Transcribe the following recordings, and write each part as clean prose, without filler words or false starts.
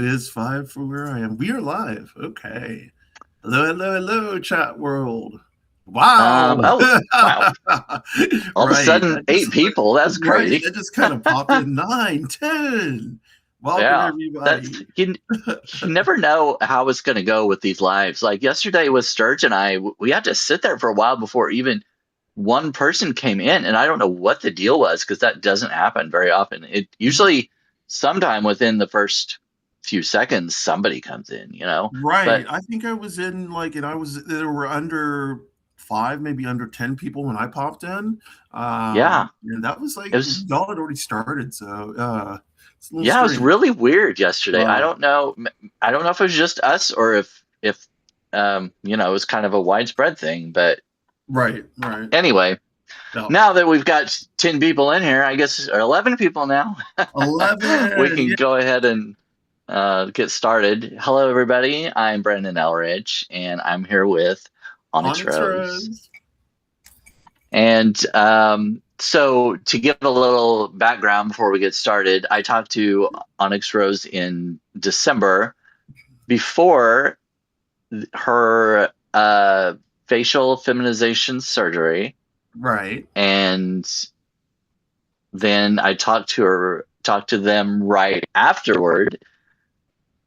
is 5 for where I am. We are live. Okay. Hello, hello, hello, chat world. Wow. Oh, wow. All of a Right. sudden, eight people. That's Right. crazy. That just kind of popped in 9, 10. Welcome, Yeah. That's everybody. you never know how it's going to go with these lives. Like yesterday with Sturge and I, we had to sit there for a while before even one person came in. And I don't know what the deal was because that doesn't happen very often. It usually sometime within the first few seconds, somebody comes in. Right. But I think I was in and there were under 5, maybe under 10 people when I popped in. yeah, And that was like it was. y'all had already started. So it's a little Yeah, it was strange. really weird yesterday. I Wow. don't know. I don't know if it was just us or if it was kind of a widespread thing. But Right, right. anyway, No. now that we've got 10 people in here, I guess, or 11 people now, we 11. can Yeah. go ahead and get started. Hello, everybody. I'm Brandon Ellrich, and I'm here with OnyxRose. OnyxRose. And so to give a little background before we get started, I talked to OnyxRose in December before her facial feminization surgery. Right. And then I talked to them right afterward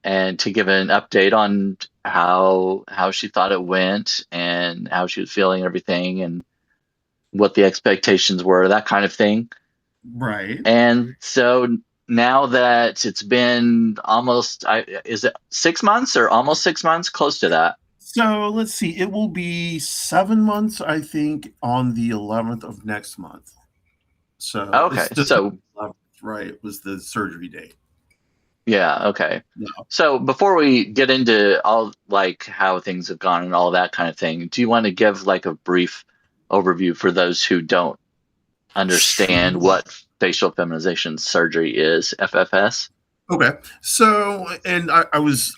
and to give an update on how she thought it went and how she was feeling and everything and what the expectations were, that kind of thing. Right. And so now that it's been almost, is it 6 months or almost 6 months? Close to that. So let's see. It will be 7 months, I think, on the 11th of next month. So Okay. it's December So, 11th, right? Was the surgery date. yeah. Okay. No. So before we get into all like how things have gone and all that kind of thing, do you want to give like a brief overview for those who don't understand Sure. what facial feminization surgery is, FFS? Okay. So, and I was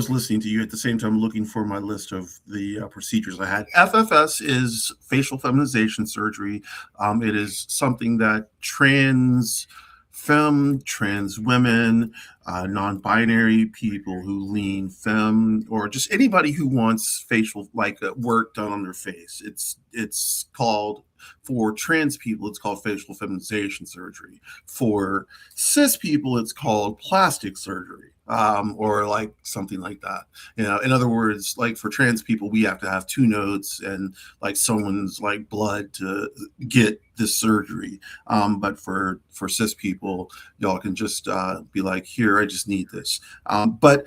listening to you at the same time, looking for my list of the procedures I had. FFS is facial feminization surgery. It is something that trans women, non-binary people who lean femme, or just anybody who wants facial work done on their face. It's called, for trans people, it's called facial feminization surgery. For cis people, it's called plastic surgery, or like something like that. In other words, like for trans people, we have to have 2 nodes and like someone's like blood to get this surgery. But for cis people, y'all can just be like, here, I just need this. But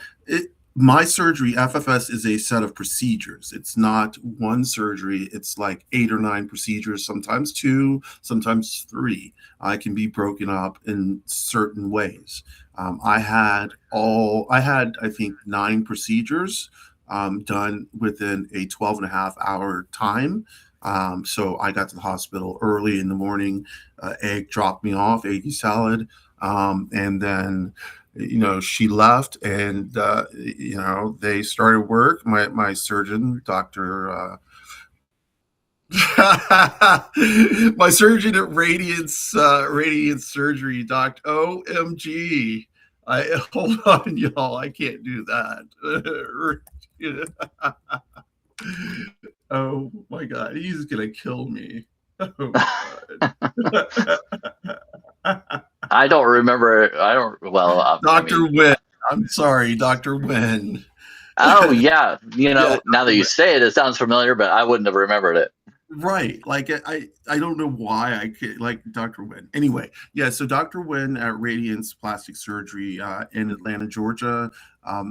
my surgery, FFS, is a set of procedures. It's not one surgery. It's like 8 or 9 procedures, sometimes 2, sometimes 3. I can be broken up in certain ways. I had, I think, 9 procedures done within a 12 and a half hour time. So I got to the hospital early in the morning. Egg dropped me off, eggy salad. And then she left, and they started work. My surgeon, Dr. My surgeon at Radiance Surgery, Doc. OMG. Hold on, y'all. I can't do that. Oh my God, he's gonna kill me. Oh God. I don't remember. I don't. Well, I Dr. mean, Wynn. I'm sorry, Dr. Wynn. oh yeah. Yeah, Now that Dr. you Wynn. say it, it sounds familiar, but I wouldn't have remembered it. Right. Like I don't know why I could, like Dr. Wynn. Anyway, yeah, so Dr. Wynn at Radiance Plastic Surgery in Atlanta, Georgia.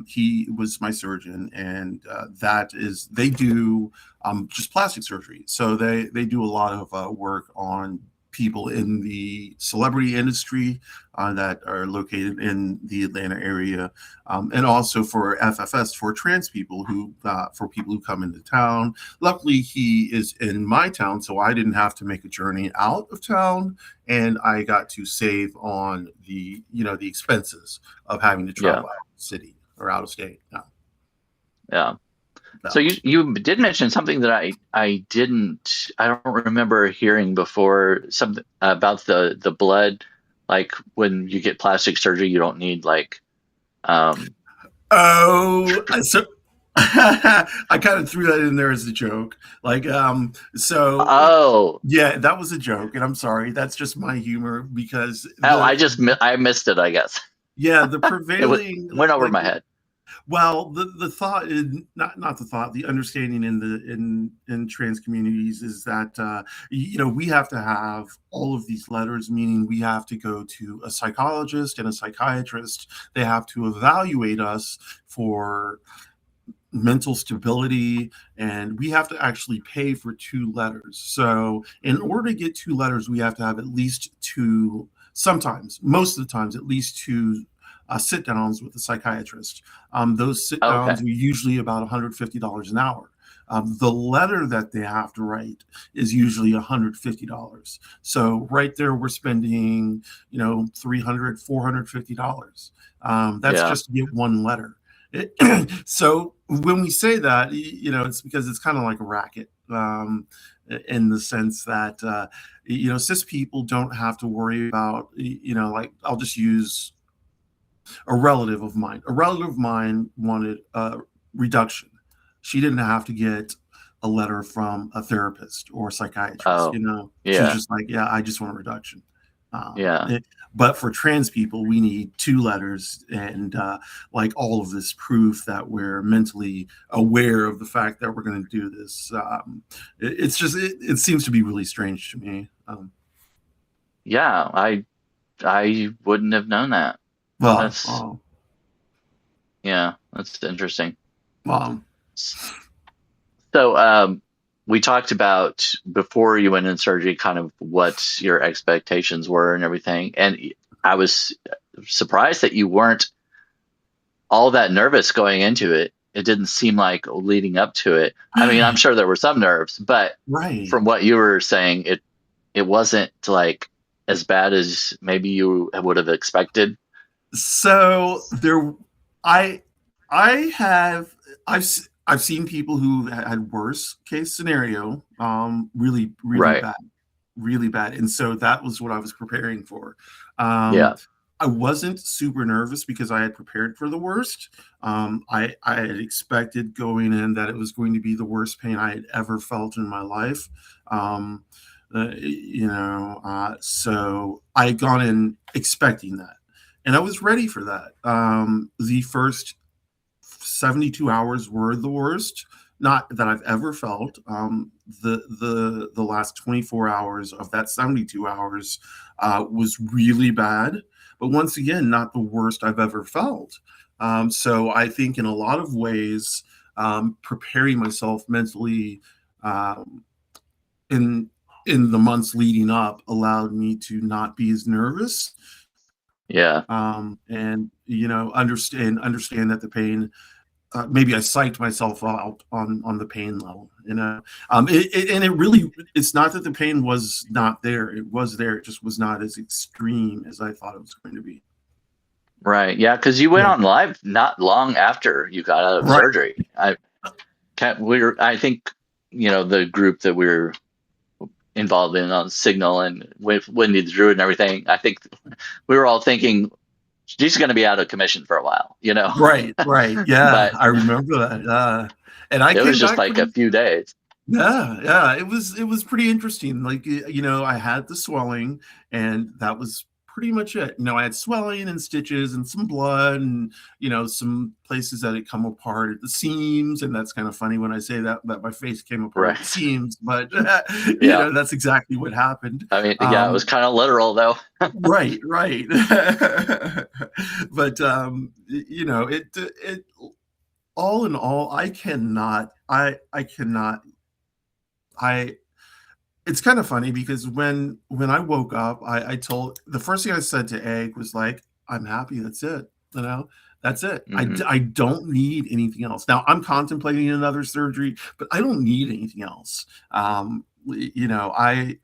He was my surgeon, and they do just plastic surgery. So they do a lot of work on people in the celebrity industry that are located in the Atlanta area, and also for FFS, for trans people for people who come into town. Luckily, he is in my town, so I didn't have to make a journey out of town, and I got to save on the expenses of having to Yeah, travel out of the city or out of state. No, yeah. So no. you did mention something that I don't remember hearing before, something about the blood, like when you get plastic surgery, you don't need like Oh, so I kind of threw that in there as a joke. Like, so Oh, yeah, that was a joke, and I'm sorry. That's just my humor because I missed it, I guess. the It prevailing went over like my head. well, the thought is not the thought, the understanding in trans communities is that we have to have all of these letters, meaning we have to go to a psychologist and a psychiatrist. They have to evaluate us for mental stability, and we have to actually pay for 2 letters. So in order to get 2 letters, we have to have at least two, sometimes most of the times at least two sit downs with a psychiatrist. Those sit downs Okay. are usually about $150 an hour. The letter that they have to write is usually $150. So right there, we're spending, $300, $450. That's Yeah. just to get one letter. So when we say that, it's because it's kind of like a racket, in the sense that, cis people don't have to worry about, like I'll just use a relative of mine. A relative of mine wanted a reduction. She didn't have to get a letter from a therapist or a psychiatrist. Oh, She was yeah. just like, yeah, I just want a reduction. Yeah. But for trans people, we need 2 letters and like all of this proof that we're mentally aware of the fact that we're going to do this. It's just it seems to be really strange to me. Yeah. I wouldn't have known that. Well, That's Yeah, that's interesting. well, So, we talked about before you went in surgery, kind of what your expectations were and everything. And I was surprised that you weren't all that nervous going into it. It didn't seem like leading up to it. I mean, I'm sure there were some nerves, but right. from what you were saying, it wasn't like as bad as maybe you would have expected. So there, I I have I've seen people who had worse case scenario, Right. really bad, and so that was what I was preparing for. Um, Yeah. I wasn't super nervous because I had prepared for the worst. I had expected going in that it was going to be the worst pain I had ever felt in my life. Um, so I had gone in expecting that, and I was ready for that. The first 72 hours were the worst, not that I've ever felt. The last 24 hours of that 72 hours was really bad, but once again, not the worst I've ever felt. So I think in a lot of ways, preparing myself mentally um, in in the months leading up allowed me to not be as nervous, Yeah. and understand that the pain, maybe I psyched myself out on the pain level. And it really, it's not that the pain was not there. It was there. It just was not as extreme as I thought it was going to be. Right. Yeah, because you went Yeah. on live not long after you got out of Right. surgery. I think, the group that we were involved in on Signal and with Wendy the Druid and everything, I think we were all thinking she's going to be out of commission for a while. Right. Right. Yeah. But I remember that. And I it was came just back like a pretty. few days. Yeah. It was pretty interesting. Like, I had the swelling, and that was pretty much it. I had swelling and stitches and some blood, and some places that had come apart at the seams. And that's kind of funny when I say that my face came apart Right. at the seams, but Yeah. that's exactly what happened. I mean, yeah, it was kind of literal though. Right, right. But it all in all, I it's kind of funny because when I woke up, I told the first thing I said to Egg was like, "I'm happy. That's it. You know, that's it. Hmm. I don't need anything else." Now I'm contemplating another surgery, but I don't need anything else. I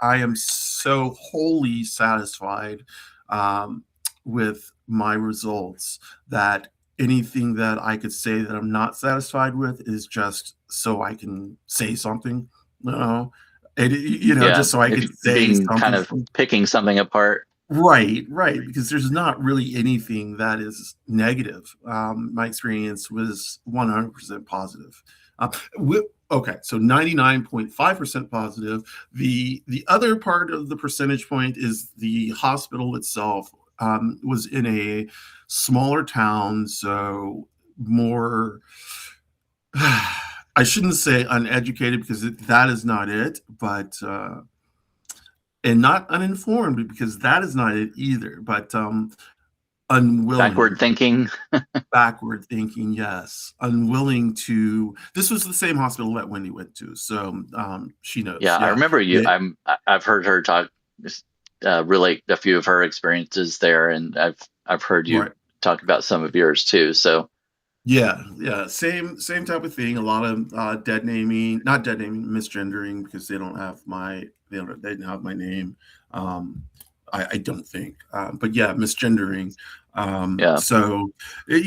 am so wholly satisfied um, with my results that anything that I could say that I'm not satisfied with is just so I can say something. You know, just Yeah. so I If could say being kind something. of picking something apart. Right, because there's not really anything that is negative. My experience was 100% positive. Uh, okay, so 99.5% positive. The other part of the percentage point is the hospital itself was in a smaller town, so more. I shouldn't say uneducated because that is not it, but and not uninformed because that is not it either, but unwilling, Backward thinking. backward thinking, yes, unwilling to. This was the same hospital that Wendy went to, so she knows. Yeah, I Yeah, remember you. it, I've heard her talk, relate a few of her experiences there, and I've heard you right. talk about some of yours too. So Yeah, same type of thing. A lot of dead naming, not dead naming, misgendering because they didn't have my name. Um, I don't think, but yeah, misgendering. yeah, So and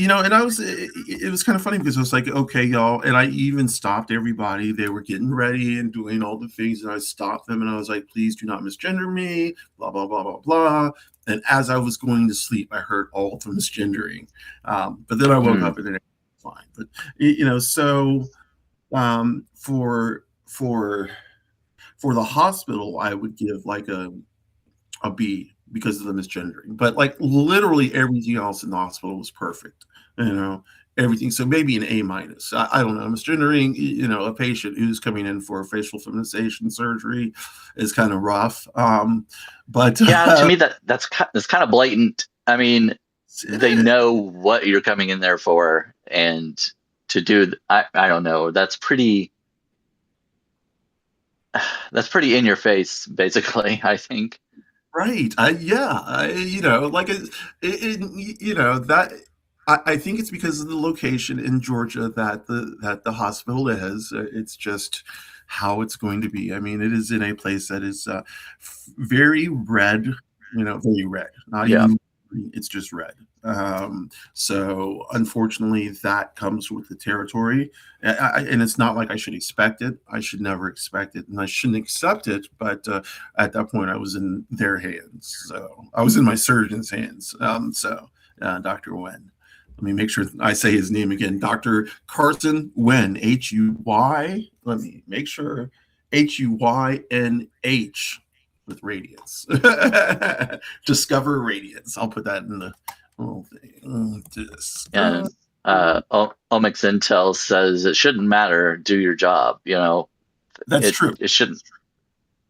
it was kind of funny because I was like, okay, y'all, and I even stopped everybody. They were getting ready and doing all the things, and I stopped them and I was like, please do not misgender me, blah blah blah blah blah. And as I was going to sleep, I heard all the misgendering. But then I woke mm, up and fine. But so for the hospital, I would give like a B because of the misgendering. But like literally everything else in the hospital was perfect. You know, everything. So maybe an A minus. I don't know. Misgendering, a patient who's coming in for facial feminization surgery is kind of rough. But yeah. To me, that's kind of blatant. I mean, they know what you're coming in there for, and to do. I don't know. That's pretty. That's pretty in your face, basically. I think. right. Like that. I think it's because of the location in Georgia that the hospital is. It's just how it's going to be. I mean, it is in a place that is very red. Very red. Not Yeah. even green, it's just red. So unfortunately, that comes with the territory, and it's not like I should expect it. I should never expect it, and I shouldn't accept it. But at that point, I was in their hands. So I was in my surgeon's hands. Dr. Wen. Let me make sure I say his name again. Dr. Carson Wen, Huy. Let me make sure Huynh with radiance. Discover radiance. I'll put that in the little thing. And Omics Intel says it shouldn't matter. Do your job. That's true. It shouldn't.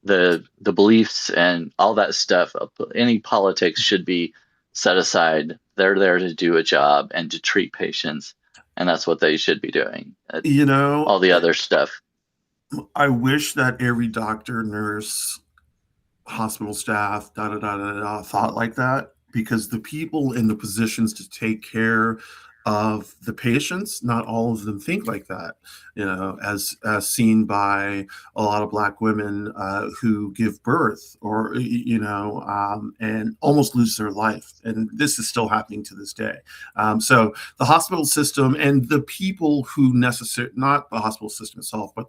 The beliefs and all that stuff. Any politics should be set aside. They're there to do a job and to treat patients, and that's what they should be doing. All the other stuff. I wish that every doctor, nurse, hospital staff, da da da da da, thought like that because the people in the positions to take care of the patients, not all of them think like that. As seen by a lot of Black women who give birth, or and almost lose their life, and this is still happening to this day. So the hospital system and the people who not the hospital system itself, but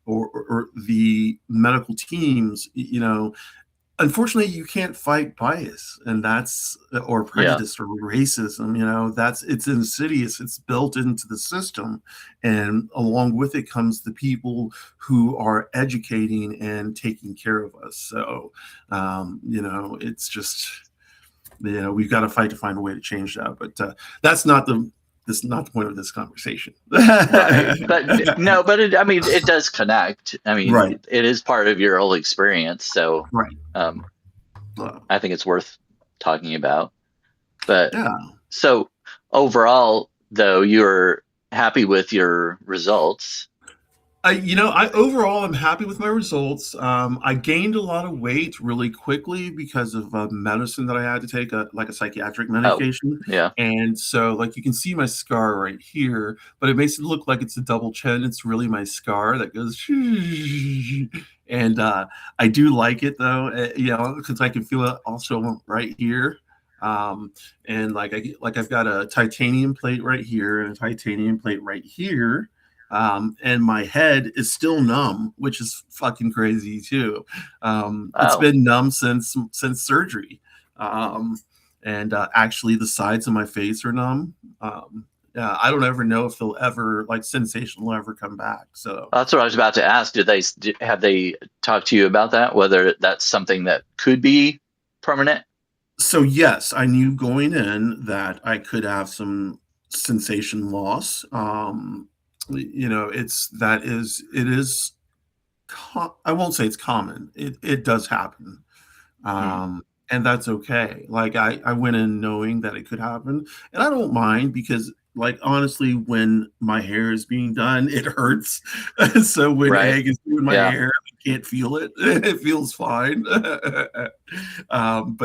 or the medical teams, unfortunately you can't fight bias, and that's or prejudice or racism. It's insidious, it's built into the system, and along with it comes the people who are educating and taking care of us. So it's just we've got to fight to find a way to change that, but that's not the point of this conversation. Right. But no, but it does connect. Right. It is part of your whole experience. So Right. I think it's worth talking about. But Yeah. so overall, though, you're happy with your results. I overall am happy with my results. I gained a lot of weight really quickly because of medicine that I had to take, like a psychiatric Oh, medication. yeah. And so, like, you can see my scar right here, but it makes it look like it's a double chin. It's really my scar that goes, and I do like it though, because I can feel it also right here. And I've got a titanium plate right here and a titanium plate right here. And my head is still numb, which is fucking crazy too. It's been numb since surgery. And actually, the sides of my face are numb. Yeah, I don't ever know if they'll ever like sensation will ever come back. So That's what I was about to ask. Have they talked to you about that? Whether that's something that could be permanent? yes, I knew going in that I could have some sensation loss. It is. I won't say it's common. It does happen. Hmm. And that's okay. Like I went in knowing that it could happen, and I don't mind because like honestly, when my hair is being done, it hurts. So when Right. egg is doing my Yeah. hair, I can't feel it. It feels fine. But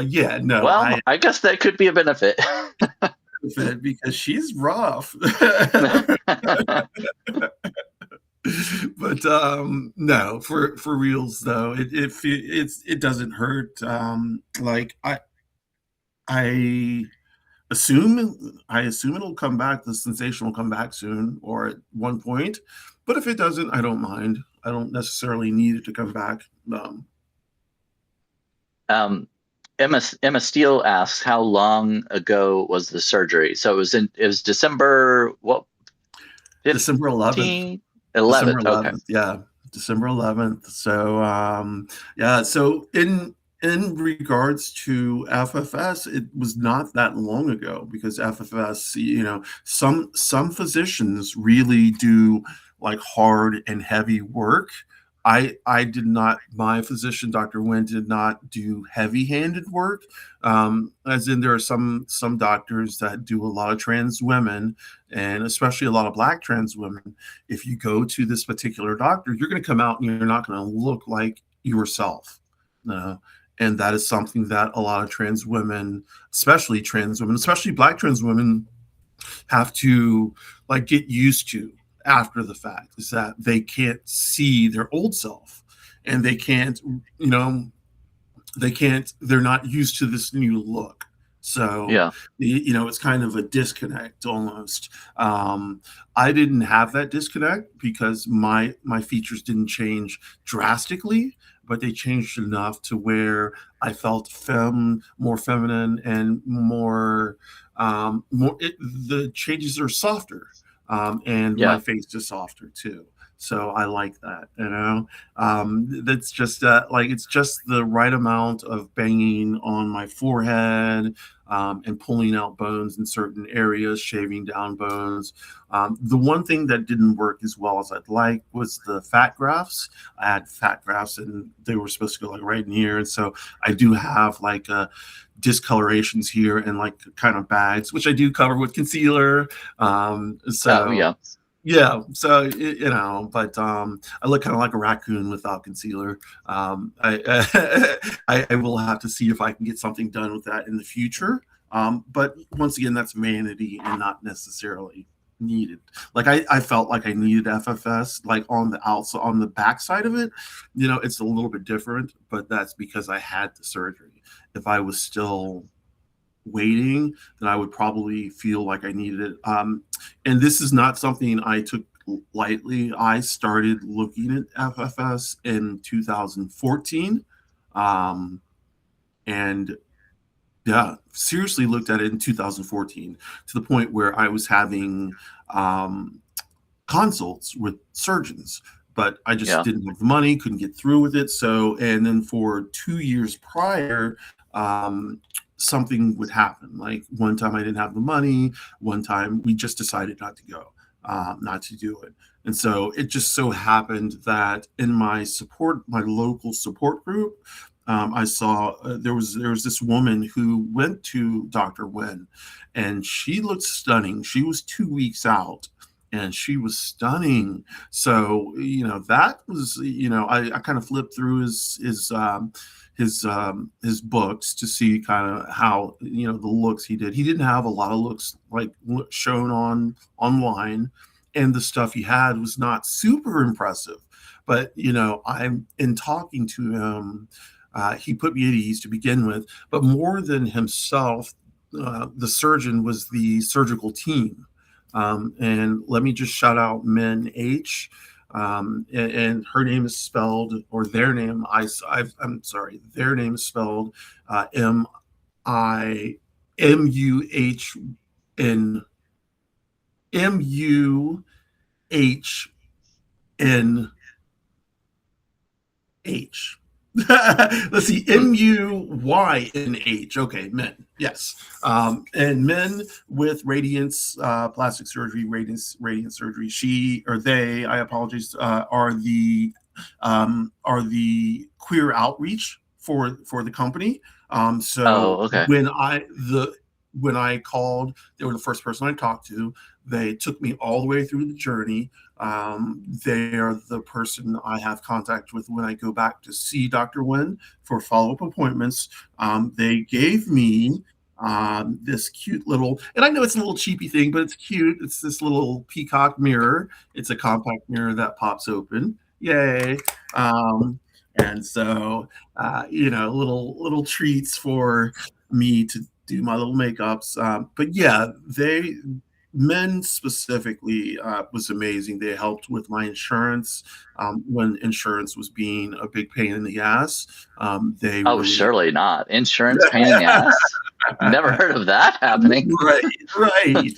yeah, no, I Well, I guess that could be a benefit. it because she's rough. But no, for reals though, it doesn't hurt. Like I I assume it'll come back. The sensation will come back soon or at one point. But if it doesn't, I don't mind. I don't necessarily need it to come back. um, Emma Steele asks, how long ago was the surgery? So it was December what, December 11th. 15th, December 11th. Okay. 11th. Yeah, December 11th. So yeah. So in regards to FFS, it was not that long ago because FFS, some physicians really do like hard and heavy work. I did not. My physician, Dr. Wynn, did not do heavy-handed work. As in, there are some doctors that do a lot of trans women, and especially a lot of Black trans women. If you go to this particular doctor, you're going to come out and you're not going to look like yourself. Uh, and that is something that a lot of trans women, especially Black trans women, have to like get used to after the fact is that they can't see their old self and they're not used to this new look. So, Yeah. it's kind of a disconnect almost. I didn't have that disconnect because my features didn't change drastically, but they changed enough to where I felt more feminine and the changes are softer, and my Yeah. face is softer too. So I like that. That's just like it's just the right amount of banging on my forehead, and pulling out bones in certain areas, shaving down bones. The one thing that didn't work as well as I'd like was the fat grafts. I had fat grafts and they were supposed to go like right in here. And so I do have like discolorations here and like kind of bags, which I do cover with concealer. Oh, So yeah. yeah, so but I look kind of like a raccoon without concealer. I will have to see if I can get something done with that in the future. But once again, that's vanity and not necessarily needed. Like I felt like I needed FFS, like on the outside, on the back side of it. It's a little bit different, but that's because I had the surgery. If I was still waiting, then I would probably feel like I needed it. And this is not something I took lightly. I started looking at FFS in 2014. And yeah, seriously looked at it in 2014 to the point where I was having consults with surgeons, but I just Yeah. didn't have the money, couldn't get through with it. So, and then for 2 years prior, something would happen. Like one time I didn't have the money, one time we just decided not to go, not to do it. And so it just so happened that in my local support group, I saw there was this woman who went to Dr. Wen, and she looked stunning. She was 2 weeks out, and she was stunning. So that was I kind of flipped through his books to see kind of how the looks he did. He didn't have a lot of looks like shown online, and the stuff he had was not super impressive. But I'm in talking to him. He put me at ease to begin with, but more than himself, the surgeon was the surgical team. And let me just shout out Min H. And her name is spelled, or their name, I'm sorry, their name is spelled Muhn Muhnh. Let's see, Muynh. Okay, men. Yes, and men with radiance, plastic surgery, radiance surgery. She or they, I apologize, are the queer outreach for the company. So Oh, okay. when I called, they were the first person I talked to. They took me all the way through the journey. They are the person I have contact with when I go back to see Dr. Wen for follow-up appointments. They gave me this cute little, and I know it's a little cheapy thing, but it's cute. It's this little peacock mirror. It's a compact mirror that pops open. Yay. And so, little treats for me to do my little makeups. But yeah, men specifically was amazing. They helped with my insurance when insurance was being a big pain in the ass. They Oh, really surely not. Insurance pain in the ass. Never heard of that happening. right.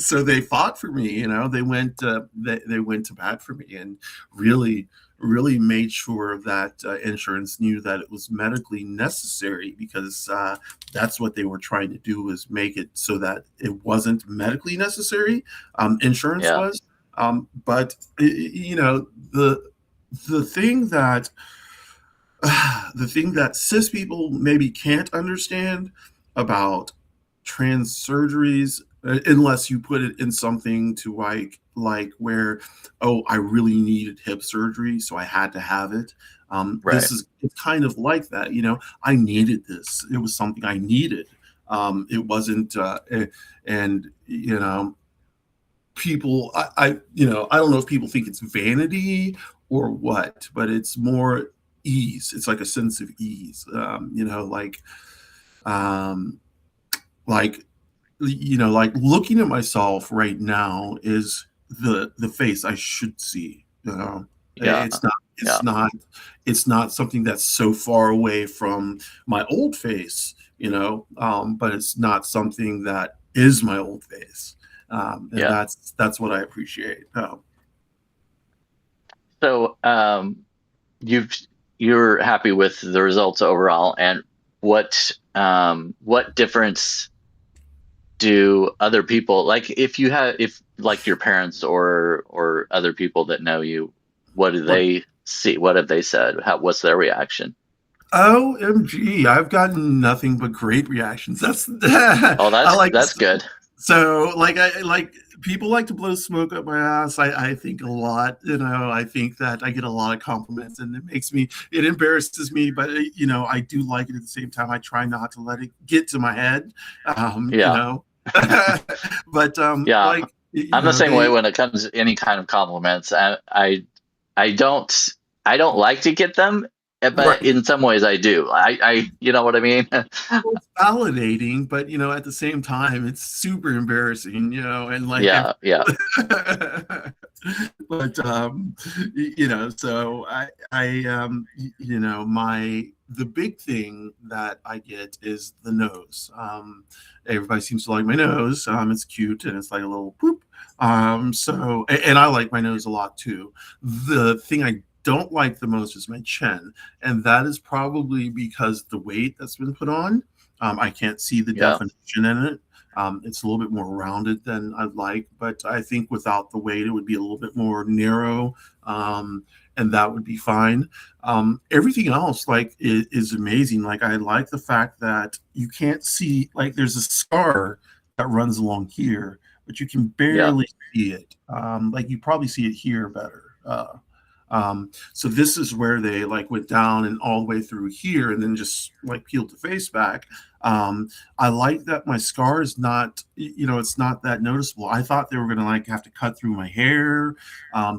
So they fought for me. They went they went to bat for me and really made sure that insurance knew that it was medically necessary, because that's what they were trying to do, was make it so that it wasn't medically necessary. Insurance Yeah. was, but the thing that the thing that cis people maybe can't understand about trans surgeries, unless you put it in something to like where, oh, I really needed hip surgery, so I had to have it. Right. It's kind of like that. I needed this. It was something I needed. It wasn't, and people, I don't know if people think it's vanity or what, but it's more ease. It's like a sense of ease. Um, like like looking at myself right now is the face I should see. Yeah. It's not Yeah. it's not it's not something that's so far away from my old face, but it's not something that is my old face. And Yeah. that's what I appreciate. So, you've you're happy with the results overall, and what difference do other people, like, if like your parents or other people that know you, what do Right. they see? What have they said? What's their reaction? OMG, I've gotten nothing but great reactions. That's Oh, I like that's good. so I like people like to blow smoke up my ass. I think a lot, I think that I get a lot of compliments, and it embarrasses me, but I do like it at the same time. I try not to let it get to my head. um, you Yeah. know but Yeah. like I'm the same way when it comes to any kind of compliments. I don't like to get them, but right. in some ways I do. You know what I mean? Well, it's validating, but at the same time, it's super embarrassing, and like Yeah. Yeah. but so the big thing that I get is the nose. Everybody seems to like my nose. It's cute and it's like a little poop. And I like my nose a lot too. The thing I don't like the most is my chin, and that is probably because the weight that's been put on. I can't see the Yeah. definition in it. It's a little bit more rounded than I'd like, but I think without the weight, it would be a little bit more narrow, and that would be fine. Everything else, like, is amazing. Like, I like the fact that you can't see, like, there's a scar that runs along here, but you can Yeah. barely see it. Like, you probably see it here better. So this is where they like went down and all the way through here, and then just like peeled the face back. I like that my scar is not, it's not that noticeable. I thought they were gonna like have to cut through my hair.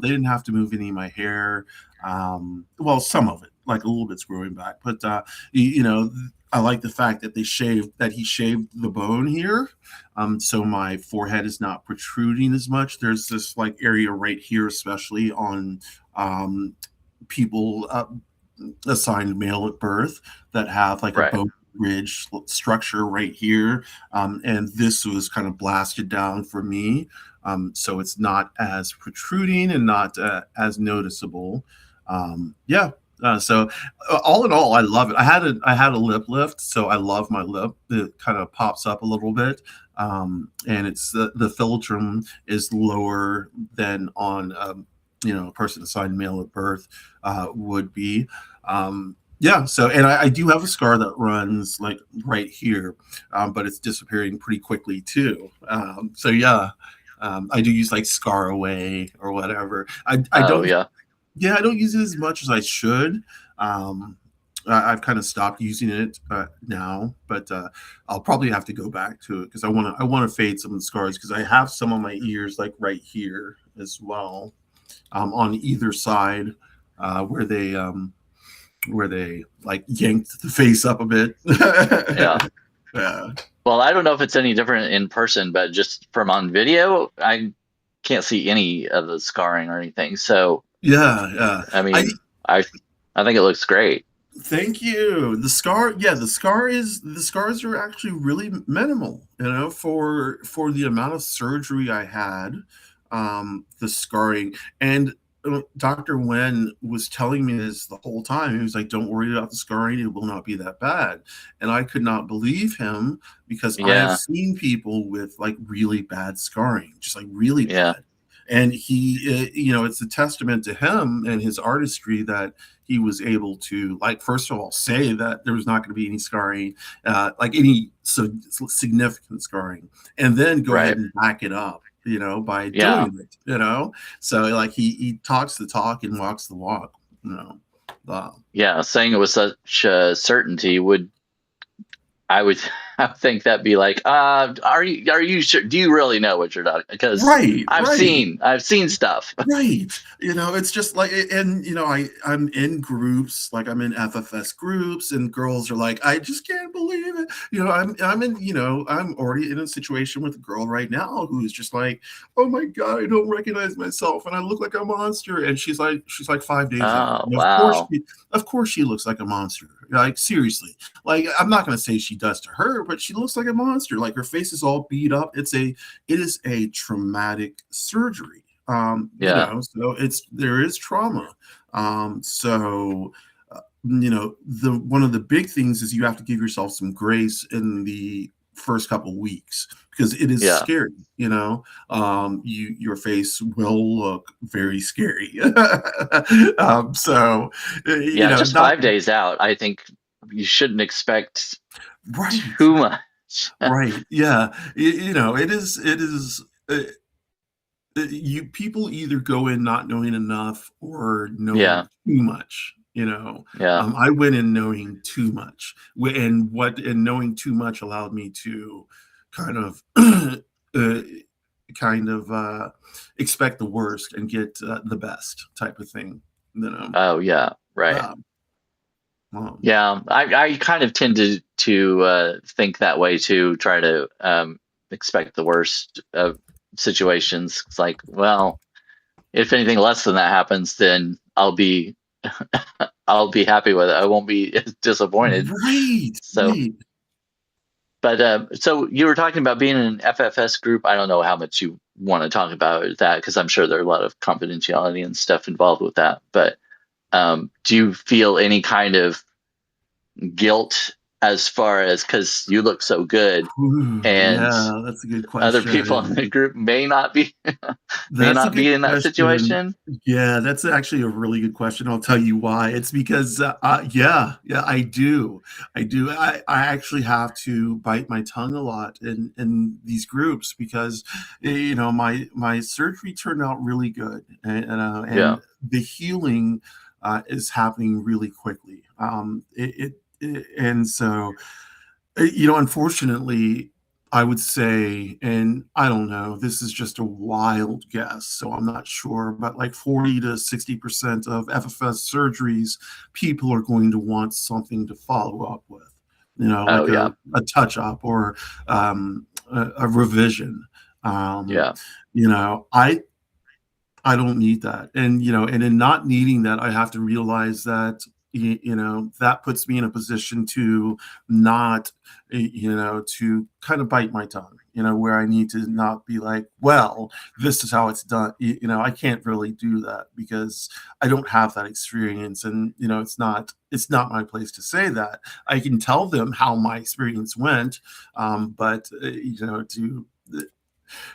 They didn't have to move any of my hair. Well, some of it, like a little bit's growing back, but I like the fact that he shaved the bone here. So my forehead is not protruding as much. There's this like area right here, especially on people assigned male at birth, that have like a Right. bone ridge structure right here, and this was kind of blasted down for me, so it's not as protruding and not as noticeable. Yeah. So all in all, I love it. I had a lip lift, so I love my lip. It kind of pops up a little bit, and it's the philtrum is lower than on a person assigned male at birth would be. Yeah, so and I do have a scar that runs like right here, but it's disappearing pretty quickly too. So yeah, I do use like Scar Away or whatever. I Oh don't yeah. yeah, I don't use it as much as I should. Um, I've kind of stopped using it now, but I'll probably have to go back to it because I want to fade some of the scars because I have some on my ears like right here as well, on either side, where they like yanked the face up a bit. Yeah. Yeah. Well, I don't know if it's any different in person, but just from on video, I can't see any of the scarring or anything. So, Yeah, yeah. I mean, I think it looks great. Thank you. The scars are actually really minimal, for the amount of surgery I had, the scarring. And Dr. Wen was telling me this the whole time. He was like, "Don't worry about the scarring; it will not be that bad." And I could not believe him because I have Yeah. seen people with like really bad scarring, just like really Yeah. bad. And it's a testament to him and his artistry that he was able to, like, first of all, say that there was not going to be any scarring, like any significant scarring, and then go ahead Right. and back it up, by Yeah. doing it. So like he talks the talk and walks the walk. You know, Yeah. Saying it with such certainty would I would I would think that'd be like, are you sure? Do you really know what you're talking? Because right, right. I've seen stuff. Right. It's just like, and I'm in groups, like I'm in FFS groups, and girls are like, I just can't believe it. I'm already in a situation with a girl right now who is just like, oh my God, I don't recognize myself and I look like a monster. And she's like 5 days out. Oh, And wow. of course she looks like a monster. Like seriously. Like I'm not gonna say she does to her, but she looks like a monster. Like her face is all beat up. It is a traumatic surgery. Yeah. So there is trauma. So the one of the big things is you have to give yourself some grace in the first couple weeks because it is Yeah. scary. Your face will look very scary. So Yeah. Just not 5 days out. I think you shouldn't expect right. too much. Right. Yeah. It is. You people either go in not knowing enough or knowing Yeah. too much. Yeah. I went in knowing too much, and knowing too much allowed me to kind of uh, expect the worst and get the best type of thing. Oh, yeah. Right. Um, um, Yeah. I kind of tend to think that way too. Try to expect the worst of situations. It's like, well, if anything less than that happens, then I'll be happy with it. I won't be disappointed. right. So, Right. but so you were talking about being in an FFS group. I don't know how much you want to talk about that because I'm sure there are a lot of confidentiality and stuff involved with that. But do you feel any kind of guilt as far as because you look so good Ooh, and yeah, that's a good other people in question. the group may not be may That's a not good be in that question. situation? Yeah, that's actually a really good question. I'll tell you why. It's because, yeah, I do. I do. I actually have to bite my tongue a lot in these groups because, my surgery turned out really good, Yeah. and the healing is happening really quickly. And so unfortunately, I would say, and I don't know, this is just a wild guess, so I'm not sure, but like 40 to 60% of FFS surgeries, people are going to want something to follow up with, Oh like yeah. a touch up or a revision. Um, Yeah. you know, I don't need that. And in not needing that, I have to realize that that puts me in a position to not, to kind of bite my tongue, where I need to not be like, well, this is how it's done. I can't really do that because I don't have that experience. And, it's not my place to say that. I can tell them how my experience went. But,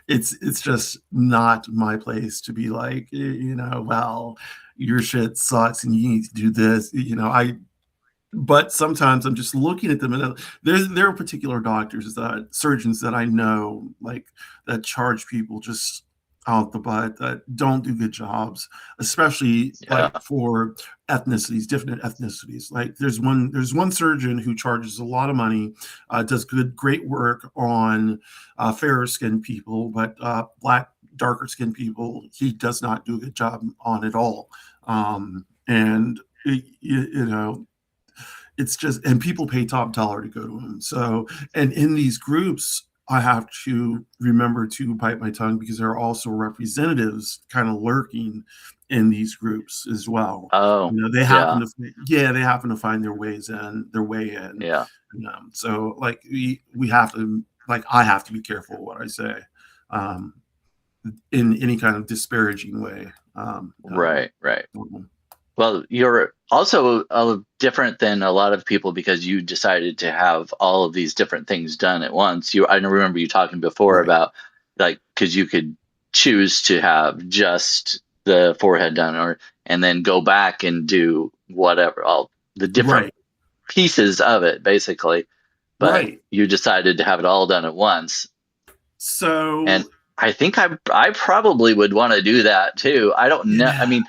it's just not my place to be like, well, your shit sucks and you need to do this. But sometimes I'm just looking at them, and there are particular surgeons that I know, like, that charge people just out the butt, that don't do good jobs, especially Yeah. like for different ethnicities. Like there's one surgeon who charges a lot of money, does great work on fairer skinned people, but black, darker skinned people, he does not do a good job on at all. And it's just, and people pay top dollar to go to them. So, and in these groups, I have to remember to bite my tongue because there are also representatives kind of lurking in these groups as well. Oh, They happen yeah. to, yeah, they happen to find their way in. Yeah. So like we have to, like, I have to be careful what I say, um, in any kind of disparaging way. Right. Well, you're also different than a lot of people because you decided to have all of these different things done at once. I remember you talking before Right. about, like, because you could choose to have just the forehead done, and then go back and do whatever, all the different Right. pieces of it, basically. But Right. you decided to have it all done at once. And So I think I probably would want to do that too. I don't know. I yeah. mean,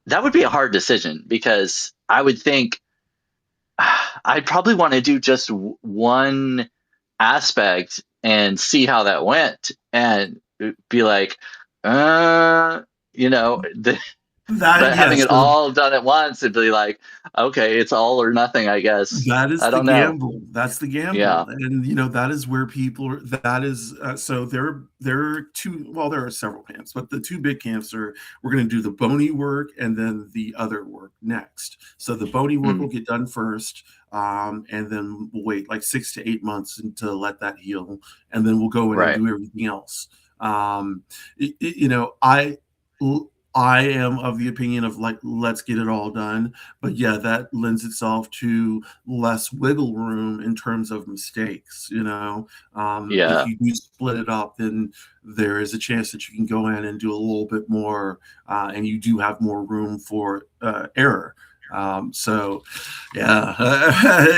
that would be a hard decision because I would think I'd probably want to do just one aspect and see how that went, and be like, you know, That but having yes, it all done at once, it'd be like, okay, it's all or nothing, I guess. that is I the don't know. gamble. That's the Yeah. gamble, and that is where that is. So there are two. Well, there are several camps, but the two big camps are, we're going to do the bony work and then the other work next. So the bony work will Mm, get done first, and then we'll wait like 6 to 8 months to let that heal, and then we'll go in and right. do everything else. Um, I am of the opinion of, like, let's get it all done. But yeah, that lends itself to less wiggle room in terms of mistakes. If Yeah. you do split it up, then there is a chance that you can go in and do a little bit more, and you do have more room for error. So, yeah,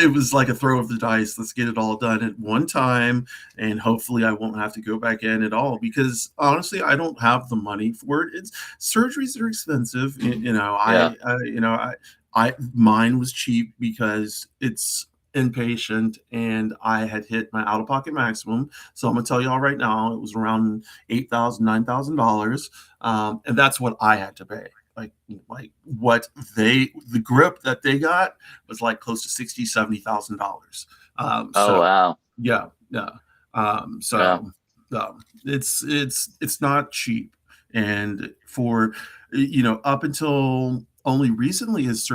it was like a throw of the dice. Let's get it all done at one time, and hopefully, I won't have to go back in at all. Because honestly, I don't have the money for it. Surgeries are expensive. Yeah. Mine was cheap because it's inpatient, and I had hit my out of pocket maximum. So I'm gonna tell y'all right now, it was around $8,000, $9,000, and that's what I had to pay. Like what the grip that they got was like close to $60,000, $70,000. Oh, So wow. yeah, yeah. Yeah. So it's not cheap, and for up until only recently has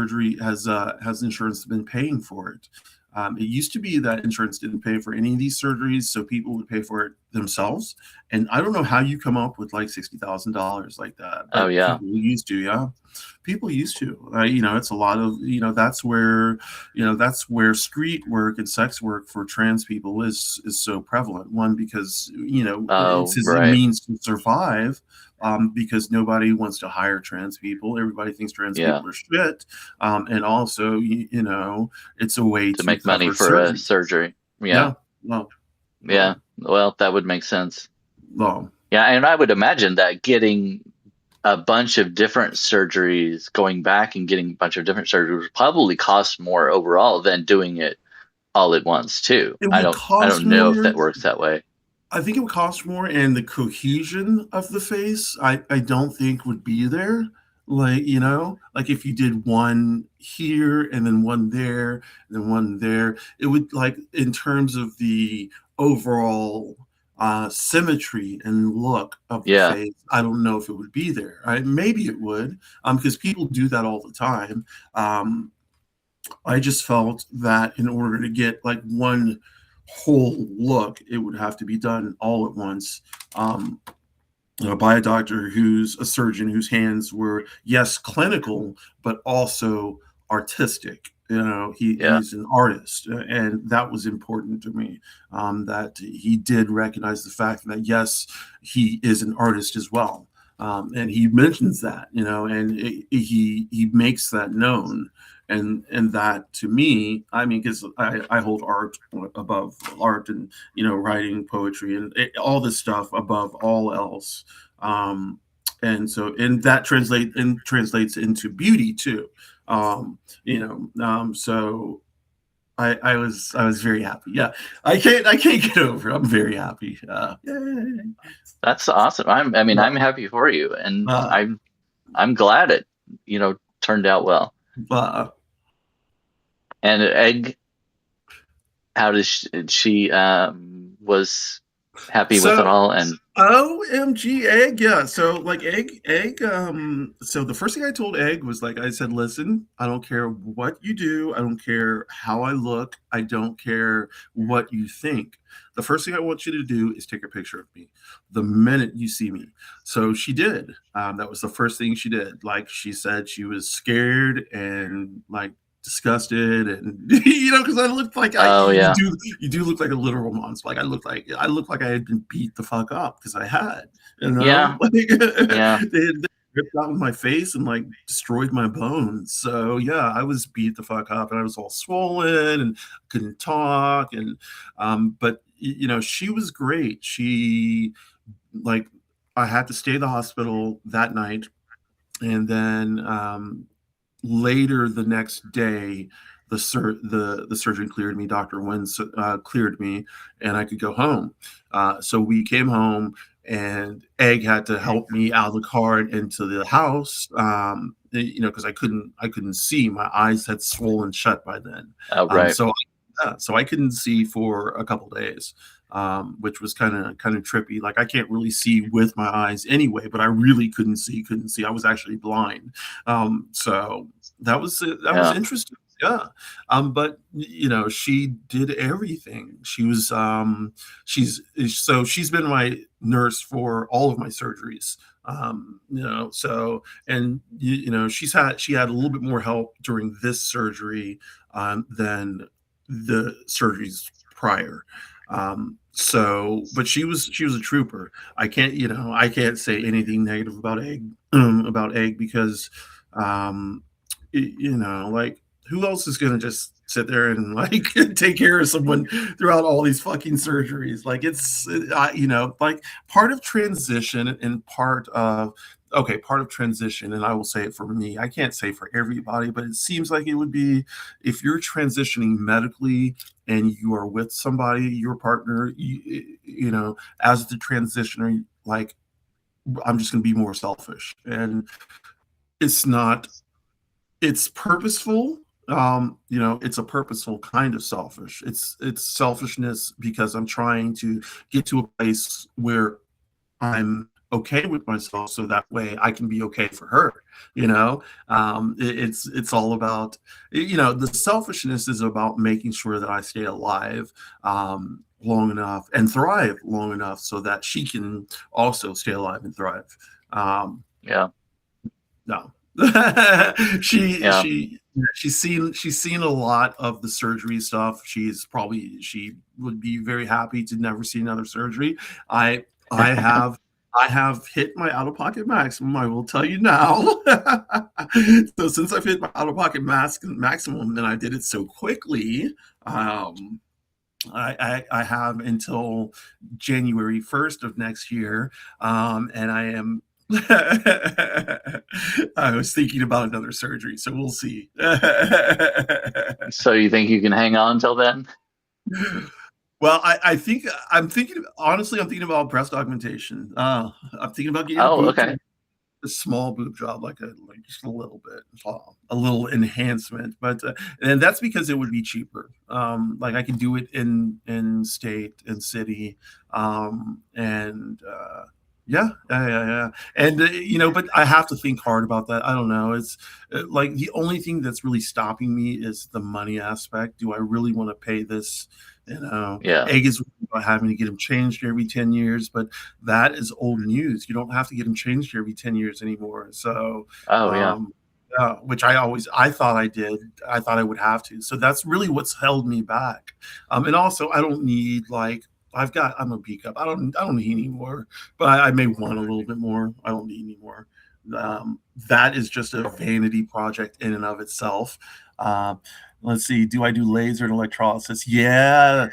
insurance been paying for it. It used to be that insurance didn't pay for any of these surgeries, so people would pay for it themselves. And I don't know how you come up with like $60,000 like that, Oh, but yeah. people used to, yeah. People used to. It's a lot of, that's where street work and sex work for trans people is so prevalent. One, because it's Oh, as a right. means to survive, because nobody wants to hire trans people. Everybody thinks trans Yeah. people are shit, and also it's a way To to make money cover for a surgery. surgery. Yeah. Yeah, well, Yeah. well, Well, that would make sense. well, Yeah, and I would imagine that getting a bunch of different surgeries, going back and getting a bunch of different surgeries, probably costs more overall than doing it all at once too. it I would don't I cost don't know if more. that works that way. I think it would cost more, and the cohesion of the face, I don't think would be there. Like if you did one here and then one there and then one there, it would, like, in terms of the overall symmetry and look of the Yeah. face, I don't know if it would be there. Maybe it would, because people do that all the time. I just felt that in order to get like one whole look, it would have to be done all at once. By a doctor who's a surgeon whose hands were, yes, clinical, but also artistic. Yeah. He's an artist, and that was important to me. That he did recognize the fact that, yes, he is an artist as well. And he mentions that, and he makes that known. And that, to me, I mean, because I hold art above art, and writing poetry and all this stuff above all else. And that translates into beauty too. So I was very happy. Yeah, I can't get over it. I'm very happy. Yay. That's awesome. I'm happy for you, and Uh, I'm glad it, turned out well. uh, And Egg, how does she was happy with it so all? And OMG, Egg, yeah. So like Egg, so the first thing I told Egg was, like, I said, listen, I don't care what you do, I don't care how I look, I don't care what you think. The first thing I want you to do is take a picture of me the minute you see me. So she did. That was the first thing she did. Like, she said she was scared and, like, disgusted, and because I looked like oh yeah, you do look like a literal monster. Like, I look like I had been beat the fuck up, because I had, yeah, like, yeah, they ripped out with my face and, like, destroyed my bones. So yeah, I was beat the fuck up, and I was all swollen and couldn't talk. And but she was great. She, like, I had to stay at the hospital that night, and then later the next day, the surgeon cleared me. Dr. Wins cleared me, and I could go home. So we came home, and Egg had to help me out of the car and into the house. Because I couldn't see. My eyes had swollen shut by then. oh right, So I couldn't see for a couple days, which was kind of trippy. Like, I can't really see with my eyes anyway, but I really couldn't see. I was actually blind. So that was yeah, interesting. Yeah. But she did everything. She's been my nurse for all of my surgeries. So, and she had a little bit more help during this surgery than the surgeries prior. But she was a trooper. I can't say anything negative about Egg, because like, who else is gonna just sit there and, like, take care of someone throughout all these fucking surgeries? Like, like, part of transition, and part of transition, and I will say it for me, I can't say for everybody, but it seems like it would be, if you're transitioning medically and you are with somebody, your partner, as the transitioner, like, I'm just going to be more selfish. And it's not, it's purposeful. It's a purposeful kind of selfish. It's selfishness because I'm trying to get to a place where I'm okay with myself, so that way I can be okay for her. It's all about, the selfishness is about making sure that I stay alive long enough and thrive long enough so that she can also stay alive and thrive. yeah, No. she yeah. she's seen a lot of the surgery stuff. She would be very happy to never see another surgery. I have hit my out-of-pocket maximum. I will tell you now. So since I've hit my out-of-pocket maximum, and I did it so quickly, I have until January 1st of next year, and I am. I was thinking about another surgery, so we'll see. So you think you can hang on until then? Well, I'm thinking, honestly, I'm thinking about breast augmentation. I'm thinking about getting a Oh, boob okay. joint. a small boob job, like just a little bit, a little enhancement, but and that's because it would be cheaper. Like I can do it in state and city, and yeah. And but I have to think hard about that. I don't know. It's like the only thing that's really stopping me is the money aspect. Do I really want to pay this? Yeah. Egg is about having to get them changed every 10 years, but that is old news. You don't have to get them changed every 10 years anymore. So, Oh yeah. um, which I thought I did. I thought I would have to. So that's really what's held me back. And also, I don't need like I'm a B cup. I don't need any more, but I may want a little bit more. I don't need any more. That is just a vanity project in and of itself. Let's see. Do I do laser and electrolysis? Yeah,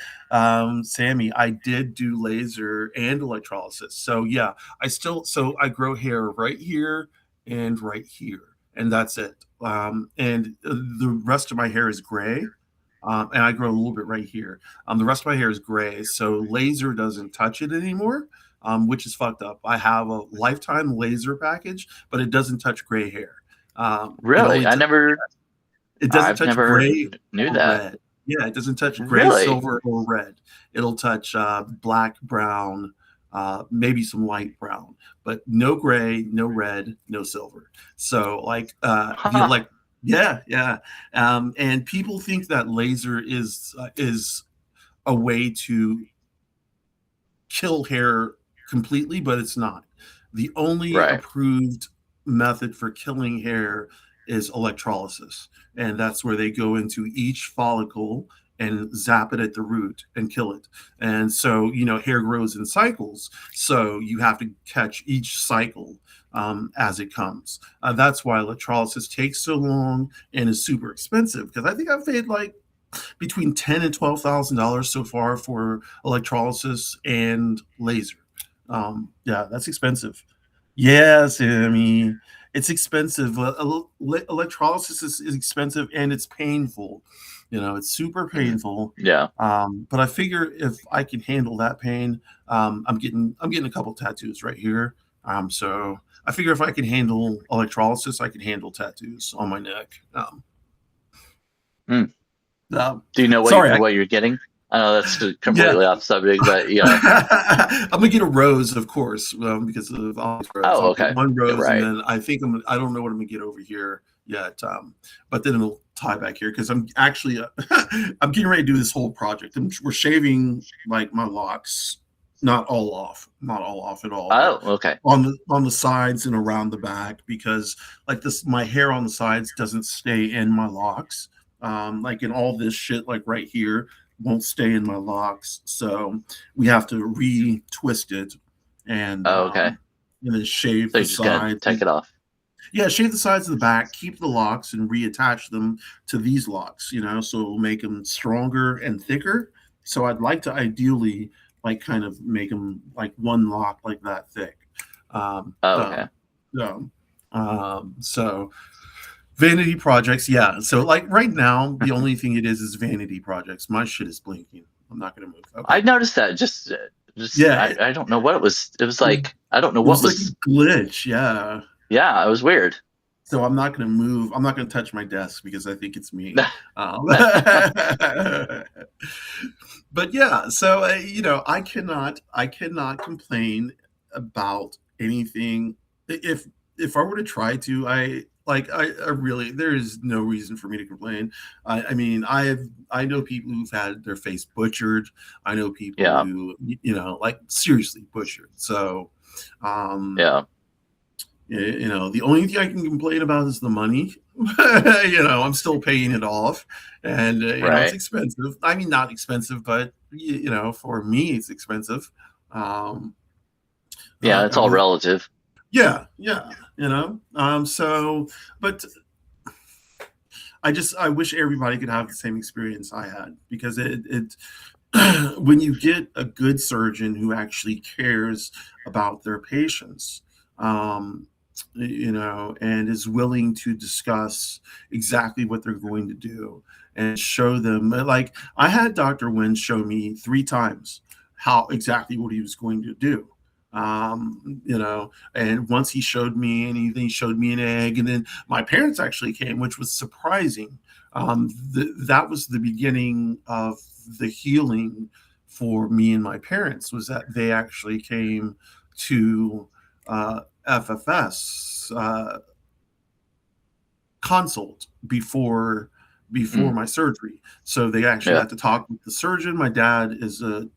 Sammy, I did do laser and electrolysis. So yeah, I grow hair right here and right here, and that's it. And the rest of my hair is gray. And I grow a little bit right here. The rest of my hair is gray, so laser doesn't touch it anymore, which is fucked up. I have a lifetime laser package, but it doesn't touch gray hair. Really? It doesn't I've touch never gray knew or that. red. Yeah, it doesn't touch gray, Really? silver, or red. It'll touch black, brown, maybe some light brown, but no gray, no red, no silver. So like Huh. yeah. And people think that laser is a way to kill hair completely, but it's not. The only Right. approved method for killing hair is electrolysis. And that's where they go into each follicle and zap it at the root and kill it. And so, hair grows in cycles. So you have to catch each cycle as it comes. That's why electrolysis takes so long and is super expensive. Because I think I've paid like between $10,000 and $12,000 so far for electrolysis and laser. Yeah, that's expensive. Yes, I mean it's expensive. Electrolysis is expensive and it's painful. It's super Mhm. painful. Yeah. But I figure if I can handle that pain, I'm getting a couple tattoos right here. So I figure if I can handle electrolysis, I can handle tattoos on my neck. Hmm. Um, Do you know sorry, what you're getting? I know that's yeah. completely off subject, but I'm gonna get a rose, of course, because of OnyxRose. oh, I'll get okay. one Yeah, rose, and right. then I don't know what I'm gonna get over here yet. But then it'll tie back here because I'm actually I'm getting ready to do this whole project. We're shaving like my locks, not all off at all, but Oh, okay. on the sides and around the back because like this, my hair on the sides doesn't stay in my locks. Like in all this shit, like right here won't stay in my locks. So we have to re-twist it and Oh, okay. then shave So the you're just gonna sides. take it off. Yeah, shave the sides of the back, keep the locks, and reattach them to these locks. So it'll make them stronger and thicker. So I'd like to ideally like kind of make them like one lock like that thick. Um, Oh, okay. um, so vanity projects, yeah. So like right now, the only thing it is vanity projects. My shit is blinking. I'm not gonna move. I Okay. noticed that. Yeah, I don't know what it was. It was it, like I don't know it what was like was. a glitch. Yeah. Yeah, it was weird. So I'm not gonna move. I'm not gonna touch my desk because I think it's me. But yeah, so I cannot complain about anything. If I were to try to, I really, there is no reason for me to complain. I mean, I know people who've had their face butchered. I know people Yeah. who like seriously butchered. So Yeah. the only thing I can complain about is the money. I'm still paying it off, and it's Right. expensive. I mean, not expensive, but for me, it's expensive. Um, Yeah. It's I all mean, relative. yeah. So, but I wish everybody could have the same experience I had because it when you get a good surgeon who actually cares about their patients, um, and is willing to discuss exactly what they're going to do and show them. Like I had Dr. Wynn show me 3 times how exactly what he was going to do. And once he showed me, and he showed me an egg, and then my parents actually came, which was surprising. That was the beginning of the healing for me and my parents, was that they actually came to FFS consult before Mm, my surgery. So they actually yeah. had to talk with the surgeon. My dad is a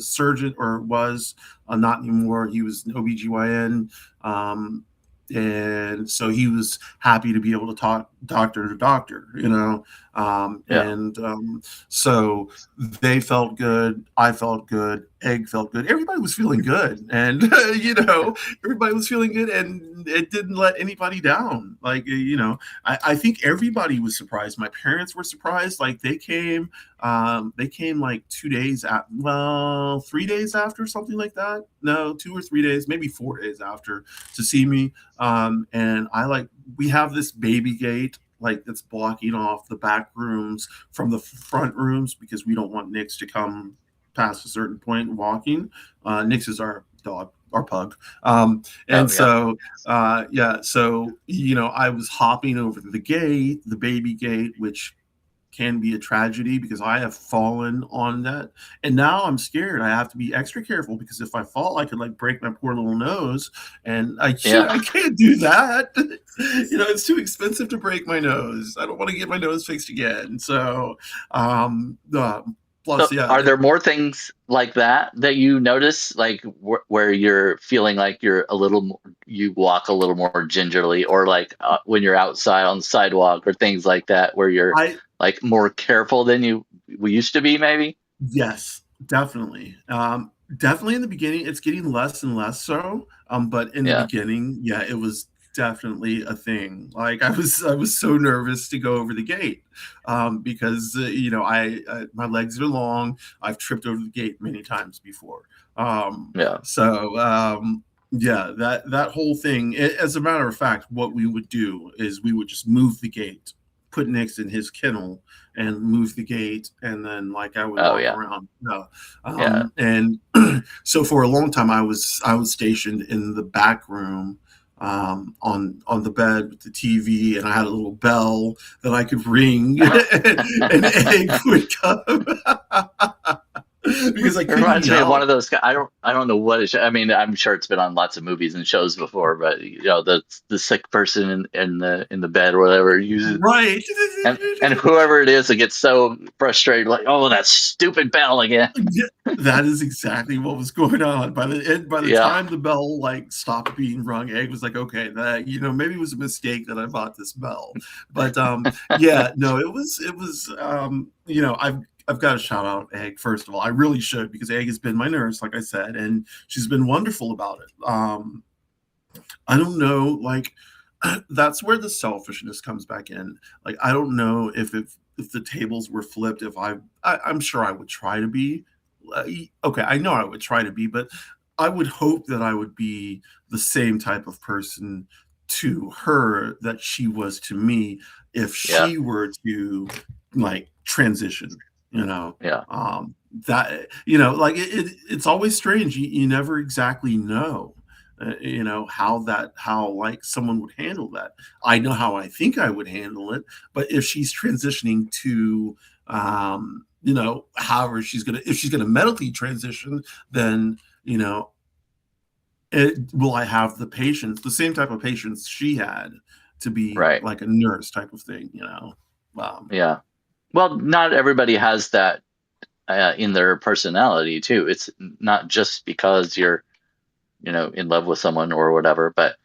surgeon, or was, not anymore. He was an OBGYN. And so he was happy to be able to talk doctor to doctor, Yeah. so they felt good. I felt good. Egg felt good. Everybody was feeling good. And, everybody was feeling good, and it didn't let anybody down. I think everybody was surprised. My parents were surprised. Like they came like 2 days well, 3 days after, something like that. No, 2 or 3 days, maybe 4 days after, to see me. And we have this baby gate, like, that's blocking off the back rooms from the front rooms, because we don't want Nix to come past a certain point walking. Nix is our dog, our pug. Oh, And yeah. so, yeah, so, I was hopping over the gate, the baby gate, which can be a tragedy, because I have fallen on that. And now I'm scared. I have to be extra careful, because if I fall, I could, like, break my poor little nose. And Yeah. I can't do that. It's too expensive to break my nose. I don't want to get my nose fixed again. So, plus, So, yeah, are there more things like that you notice, like where you're feeling like you're a little more, you walk a little more gingerly, or like when you're outside on the sidewalk, or things like that, where you're I like more careful than you we used to be, maybe? Yes, definitely. Definitely in the beginning, it's getting less and less so. But in the Yeah. beginning, yeah, it was definitely a thing. Like, I was so nervous to go over the gate, because my legs are long. I've tripped over the gate many times before. Um, Yeah. so yeah, that whole thing. As a matter of fact, what we would do is we would just move the gate, put Nix in his kennel, and move the gate, and then, like, I would Oh, walk yeah. around. Yeah. And so for a long time, I was stationed in the back room, on the bed with the TV, and I had a little bell that I could ring, and an egg would come, because I It couldn't reminds me of one yell. of those. I don't know what it. I mean, I'm sure it's been on lots of movies and shows before, but the sick person in the bed or whatever uses, Right. and whoever it is that gets so frustrated, like, oh, that stupid bell again. Yeah, that is exactly what was going on. By the Yeah. time the bell, like, stopped being rung, Egg was like, okay, that, maybe it was a mistake that I bought this bell. But yeah, no, it was I've got to shout out Egg, first of all. I really should, because Egg has been my nurse, like I said, and she's been wonderful about it. I don't know, like, that's where the selfishness comes back in. Like, I don't know if the tables were flipped, if I'm sure I would try to be. Okay, I know I would try to be, but I would hope that I would be the same type of person to her that she was to me, if Yeah. she were to, like, transition, you know. Yeah. That, like, it's always strange. You never exactly know, how, like, someone would handle that. I know how I think I would handle it, but if she's transitioning to, however if she's gonna medically transition, then, will I have the patience, the same type of patience she had, to be Right. like a nurse type of thing, Yeah. Well, not everybody has that in their personality too. It's not just because you're in love with someone or whatever, but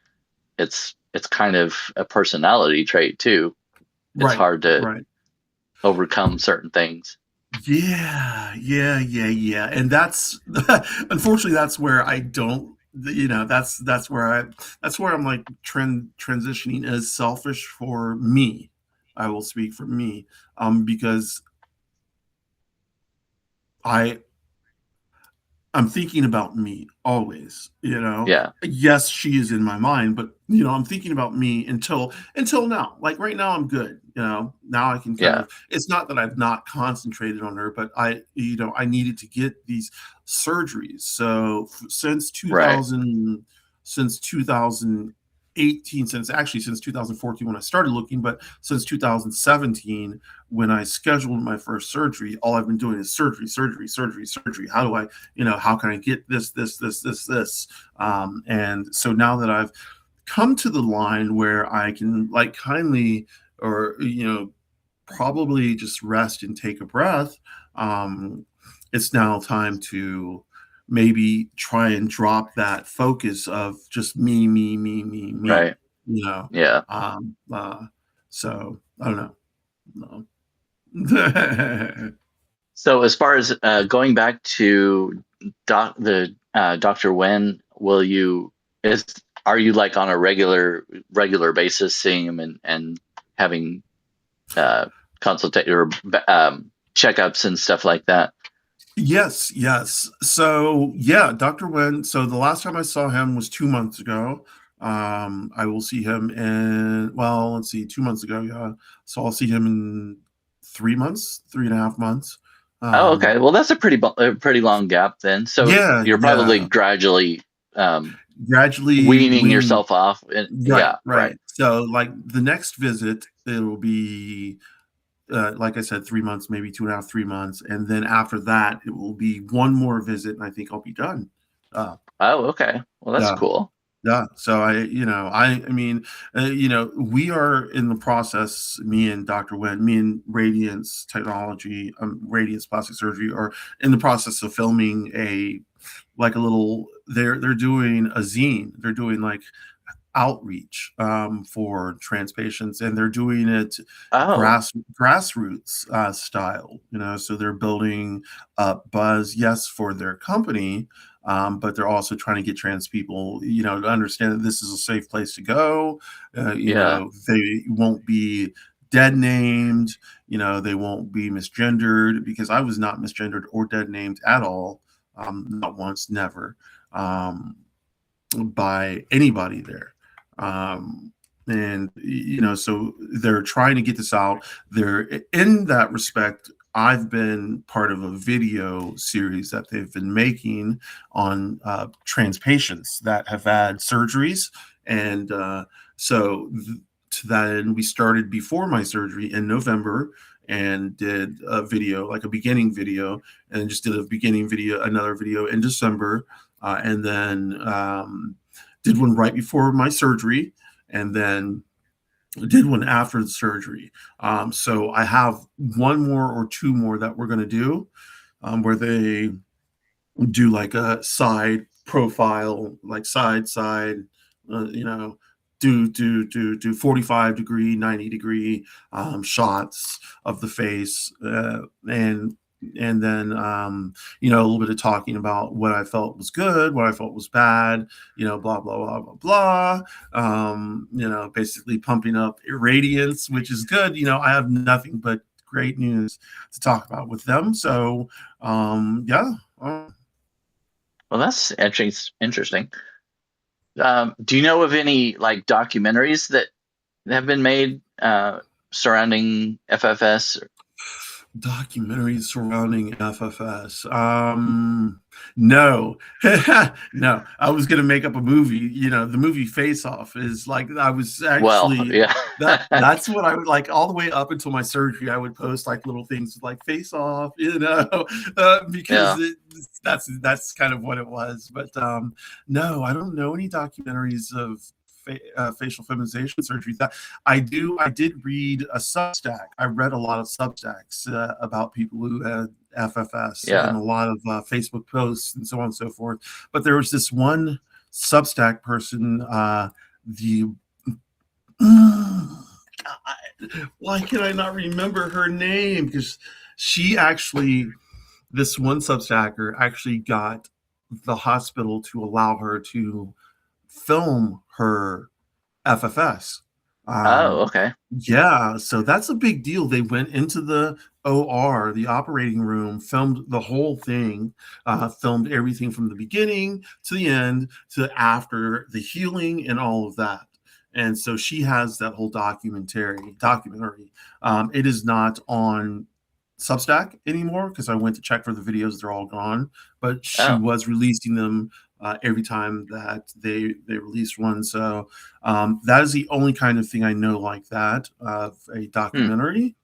it's kind of a personality trait too. It's Right, hard to right. overcome certain things. Yeah, yeah, yeah, yeah. And that's unfortunately, that's where I don't, that's where I'm, like, transitioning as selfish for me. I will speak for me, because I I'm thinking about me always, you know. Yeah. Yes, she is in my mind, but you know, I'm thinking about me until now. Like right now I'm good, you know. Now I can kind Yeah. of, it's not that I've not concentrated on her, but I needed to get these surgeries. So since Right. 2000, since 2018, since 2014 when I started looking, but since 2017 when I scheduled my first surgery, all I've been doing is surgery, surgery, surgery, surgery. How do I, you know, how can I get this? And so now that I've come to the line where I can like kindly, or, you know, probably just rest and take a breath, um, it's now time to maybe try and drop that focus of just me, Right. you know. Yeah. Um, uh, so I don't know. No. So as far as going back to Dr. Wen, will you is are you like on a regular basis seeing him and having uh consultate or checkups and stuff like that? Yes, yes. So yeah, Dr. Wen. So the last time I saw him was 2 months ago. I will see him in, well, let's see, 2 months ago. Yeah. So I'll see him in 3 months, 3.5 months. Oh, Um, okay. Well, that's a pretty long gap then. So yeah, you're probably yeah. gradually um Gradually weaning weaning. yourself off. And Right, yeah, right. right. So like the next visit, it will be like I said, 3 months, maybe 2.5, 3 months, and then after that, it will be one more visit, and I think I'll be done. Uh, Oh, okay. Well, that's yeah, cool. yeah. So I mean, you know, we are in the process. Me and Dr. Wen, me and Radiance Technology, Radiance Plastic Surgery, are in the process of filming a like a little. They're doing a zine. They're doing like outreach for trans patients, and they're doing it Oh, grassroots style. You know, so they're building up buzz, yes, for their company, but they're also trying to get trans people, you know, to understand that this is a safe place to go. You yeah. know, they won't be dead named. You know, they won't be misgendered, because I was not misgendered or dead named at all. Not once, never. Um, by anybody there. And you know, so they're trying to get this out. They're in that respect. I've been part of a video series that they've been making on trans patients that have had surgeries, and to that end, we started before my surgery in November and did a video, like a beginning video, and just did a beginning video, another video in December, and then did one right before my surgery, and then did one after the surgery. So I have one more or two more that we're going to do, where they do like a side profile, like side, you know, do 45-degree, 90-degree shots of the face, and then you know, a little bit of talking about what I felt was good, what I felt was bad, you know, blah blah blah blah blah. You know, basically pumping up irradiance, which is good. You know, I have nothing but great news to talk about with them. So yeah. Well, that's interesting. Do you know of any like documentaries that have been made surrounding FFS? Documentaries surrounding FFS. No, no. I was gonna make up a movie. You know, the movie Face Off is like, I was Well, actually, yeah. that's what I would like all the way up until my surgery. I would post like little things like Face Off, you know, because Yeah. that's kind of what it was. But no, I don't know any documentaries of facial feminization surgery. That I did read a Substack. I read a lot of Substacks about people who had FFS, and Yeah. a lot of Facebook posts and so on and so forth. But there was this one Substack person, the why can I not remember her name? Because she actually, this one Substacker actually got the hospital to allow her to film her FFS. Oh, Um, okay. yeah, so that's a big deal. They went into the OR, the operating room, filmed the whole thing, filmed everything from the beginning to the end to after the healing and all of that. And so she has that whole documentary. It is not on Substack anymore because I went to check for the videos; they're all gone. But she Oh, was releasing them every time that they released one. So that is the only kind of thing I know like that of a hmm. documentary.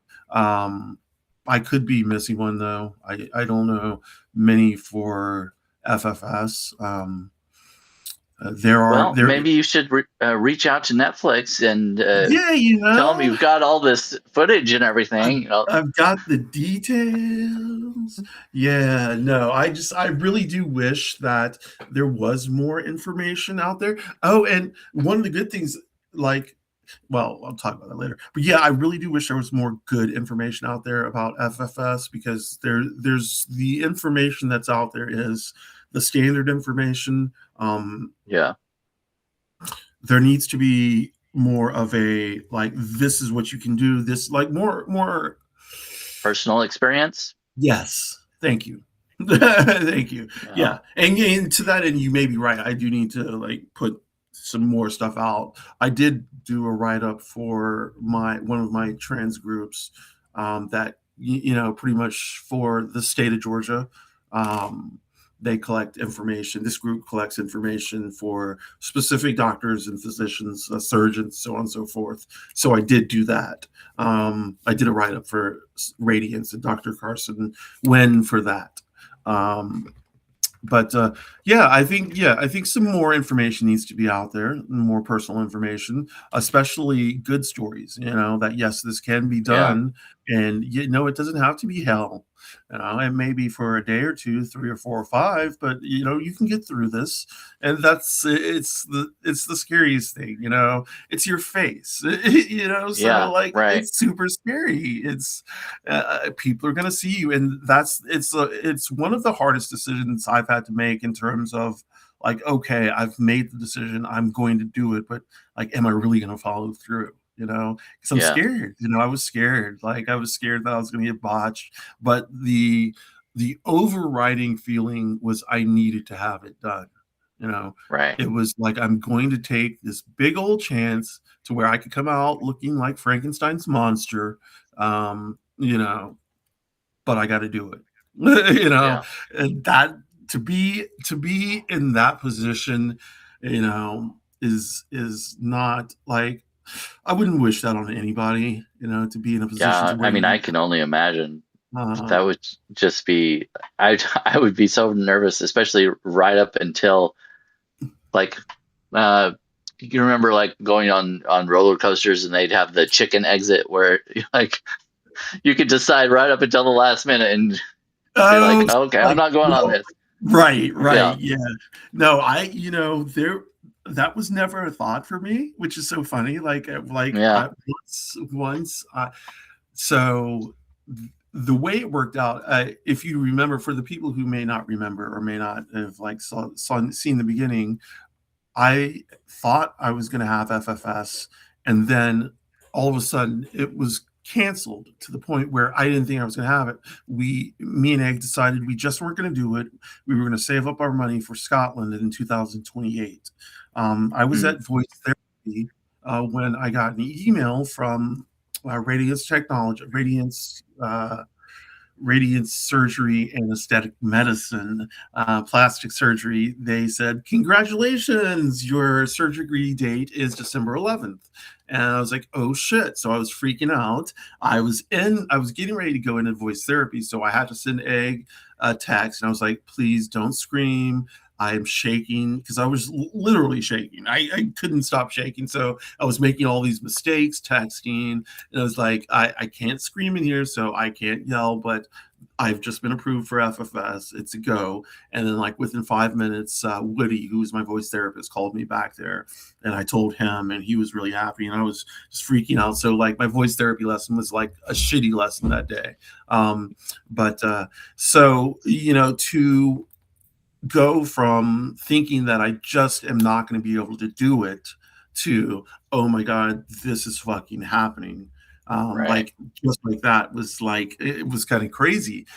I could be missing one though. I don't know many for FFS. There are Well, there. maybe you should reach out to Netflix and Yeah, tell them you've got all this footage and I've, everything. I've got the details. Yeah, no, I really do wish that there was more information out there. Oh, and one of the good things, like, well, I'll talk about that later. But yeah, I really do wish there was more good information out there about FFS because there's the information that's out there is the standard information. Yeah, There needs to be more of a like this is what you can do. This like more. personal experience. Yes, thank you. Thank you. Yeah, Yeah, and to that end, you may be right. I do need to like put some more stuff out. I did do a write up for my one of my trans groups that you know pretty much for the state of Georgia. Um, they collect information. This group collects information for specific doctors and physicians, surgeons, so on and so forth. So I did do that. I did a write up for Radiance and Dr. Carson Wen for that. Um, but I think some more information needs to be out there, more personal information, especially good stories. You know that yes, this can be yeah, done, and you know it doesn't have to be hell. You know, it may be for a day or two, 3 or 4 or 5, but you know you can get through this, and it's the scariest thing. You know, it's your face. You know, so yeah, like right. it's super scary. It's people are going to see you, and it's one of the hardest decisions I've had to make in terms of like, okay, I've made the decision, I'm going to do it, but like, am I really going to follow through? You know, because I'm Yeah, scared. You know, I was scared. Like I was scared that I was going to get botched, but the overriding feeling was I needed to have it done. You know, right. it was like I'm going to take this big old chance to where I could come out looking like Frankenstein's monster. You know, but I got to do it. You know, Yeah, and that to be in that position, you know, is not like I wouldn't wish that on anybody. You know, to be in a position yeah. to where I mean, you I can only imagine uh, that would just be. I would be so nervous, especially right up until like uh you remember like going on roller coasters and they'd have the chicken exit where like you could decide right up until the last minute and be like, oh, okay, I'm like not going on well, this. right, Yeah, yeah. No, you know, there that was never a thought for me, which is so funny. Like yeah, I once so the way it worked out, if you remember, for the people who may not remember or may not have like seen the beginning, I thought I was going to have FFS, and then all of a sudden it was canceled to the point where I didn't think I was going to have it. Me and Egg decided we just weren't going to do it. We were going to save up our money for Scotland in 2028. I was mm, at Voice Therapy when I got an email from Radiance Technology, Radiance Surgery and Aesthetic Medicine, plastic surgery. They said, "Congratulations, your surgery date is December 11th." And I was like, "Oh shit!" So I was freaking out. I was getting ready to go into voice therapy, so I had to send Egg a text, and I was like, "Please don't scream." I'm shaking because I was literally shaking. I couldn't stop shaking. So I was making all these mistakes texting. And I was like, I can't scream in here, so I can't yell, but I've just been approved for FFS. It's a go. And then, like, within 5 minutes, Woody, who was my voice therapist, called me back there. And I told him, and he was really happy. And I was just freaking out. So, like, my voice therapy lesson was like a shitty lesson that day. But so, you know, to go from thinking that I just am not going to be able to do it to, oh my God, this is fucking happening. Right. Like just like that was like it was kind of crazy.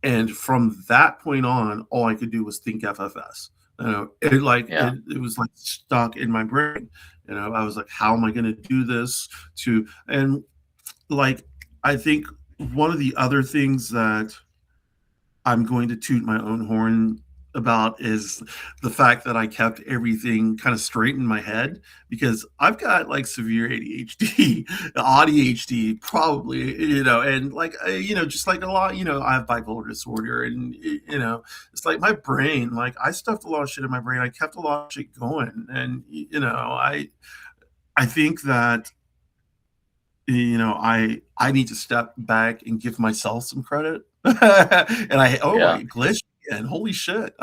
And from that point on, all I could do was think FFS. Yeah. It was like stuck in my brain. I was like, how am I going to do this? And like I think one of the other things that I'm going to toot my own horn about is the fact that I kept everything kind of straight in my head, because I've got like severe ADHD, ADHD, probably, and like, just like a lot, I have bipolar disorder, and, it's like my brain, like I stuffed a lot of shit in my brain. I kept a lot of shit going. And, I think that, I need to step back and give myself some credit. And Yeah. I glitched again. Holy shit.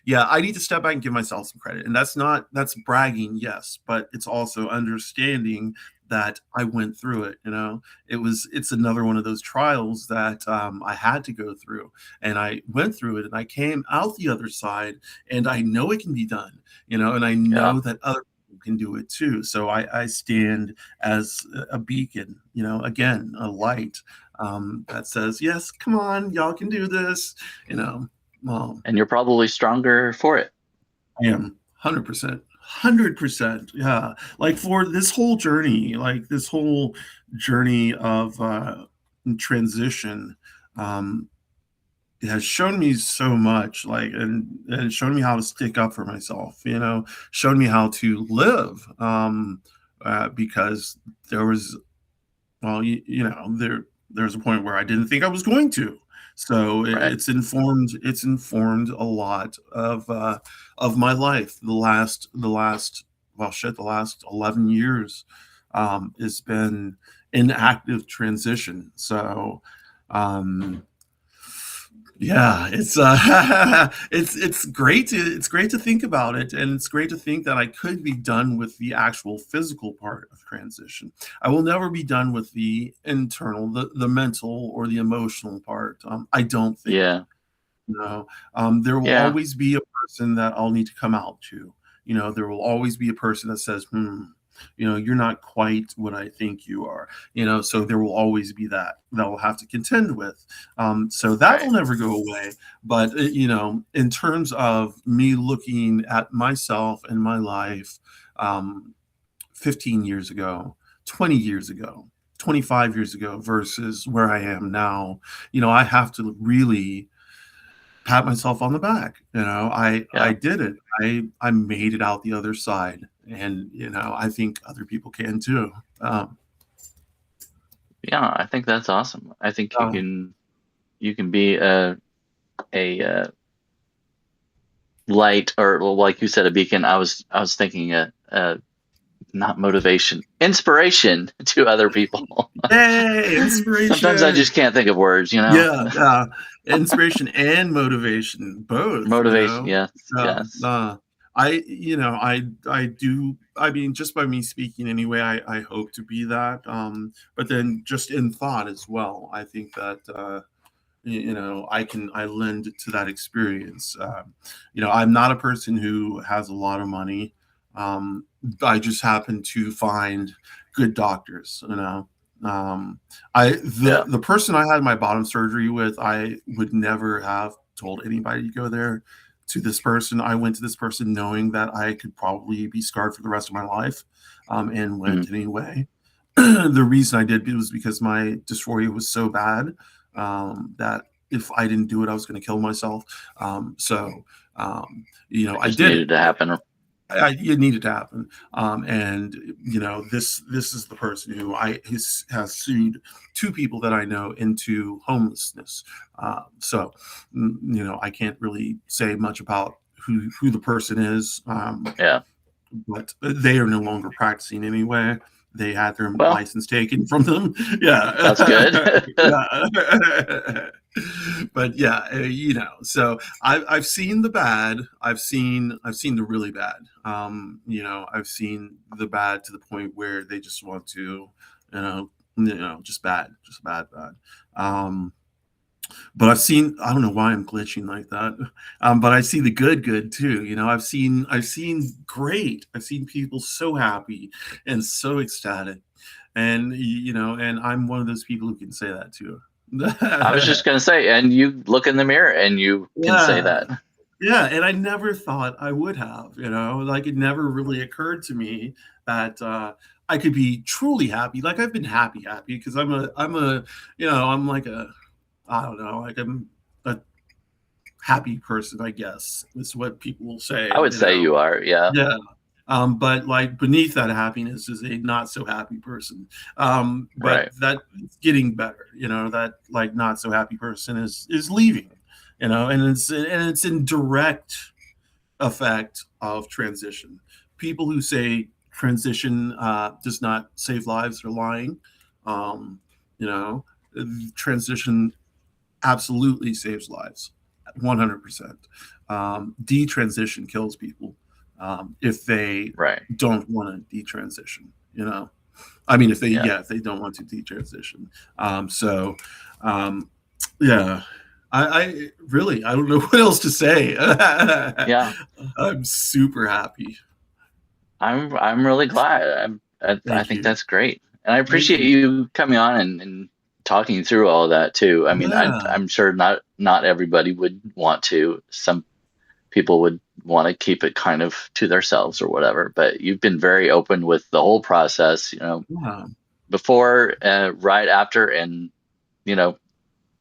Yeah, I need to step back and give myself some credit. And that's bragging, yes, but it's also understanding that I went through it. It's another one of those trials that I had to go through, and I went through it, and I came out the other side, and I know it can be done, and I Yeah. know that other people can do it too. So I stand as a beacon, again, a light, that says, yes, come on, y'all can do this. Well, And you're probably stronger for it. I am 100%. 100%. Yeah. Like for this whole journey, of transition, um, it has shown me so much, like, and shown me how to stick up for myself, shown me how to live. Because there was, well, there's a point where I didn't think I was going to. So Right. it's informed a lot of my life. The last 11 years has been an active transition. So um yeah, it's great to think about it, and it's great to think that I could be done with the actual physical part of transition. I will never be done with the internal, the mental or the emotional part. I don't think. Yeah. There will Yeah. always be a person that I'll need to come out to. There will always be a person that says, you're not quite what I think you are. So there will always be that we'll have to contend with. So that Right. will never go away. But, in terms of me looking at myself and my life, um, 15 years ago, 20 years ago, 25 years ago versus where I am now, I have to really pat myself on the back. I Yeah. did it. I made it out the other side, and I think other people can too. Um, Yeah. I think that's awesome. I think you uh, can be a light, or well, like you said, a beacon. I was thinking not motivation, inspiration to other people. Yay, Sometimes I just inspiration! can't think of words, Yeah, inspiration and motivation, both. Motivation, yes, Uh, yes. uh, I do. I mean, just by me speaking anyway, I hope to be that. But then just in thought as well, I think that. I lend to that experience. I'm not a person who has a lot of money. I just happen to find good doctors. I Yeah. the person I had my bottom surgery with, I would never have told anybody to go there. To this person, I went to this person knowing that I could probably be scarred for the rest of my life, and Mhm. went anyway. The reason I did was because my dysphoria was so bad, that if I didn't do it, I was going to kill myself. So, It I just did it. needed to happen. It needed to happen. And this is the person who has sued two people that I know into homelessness. So, I can't really say much about who the person is. Yeah. But they are no longer practicing anyway. They had their Well, license taken from them. that's good. Yeah. Yeah. But yeah, so I've seen the bad. I've seen the really bad. I've seen the bad to the point where they just want to, just bad, bad. Um, But I don't know why I'm glitching like that. But I see the good too. I've seen great. I've seen people so happy and so ecstatic. And, and I'm one of those people who can say that too. I was just going to say, and you look in the mirror and you can say Yeah. that. Yeah. And I never thought I would have, like it never really occurred to me that, I could be truly happy. Like I've been happy because I'm like I don't know, like I'm a happy person, I guess is what people will say, I would say you are. Yeah. Yeah. But like beneath that happiness is a not so happy person. But Right. that's getting better, that like not so happy person is leaving, and it's in direct effect of transition. People who say transition does not save lives are lying. Um, you know, transition absolutely saves lives, 100%. Detransition kills people if they Right. don't want to detransition. I mean, Yeah. if they don't want to detransition. So, yeah, I really I don't know what else to say. Yeah. I'm super happy. I'm really glad. I Thank think you. that's great, and I Thank appreciate you. you coming on and talking through all of that too. I mean, Yeah. I'm sure not everybody would want to. Some people would want to keep it kind of to themselves or whatever. But you've been very open with the whole process. Yeah. Before, right after, and you know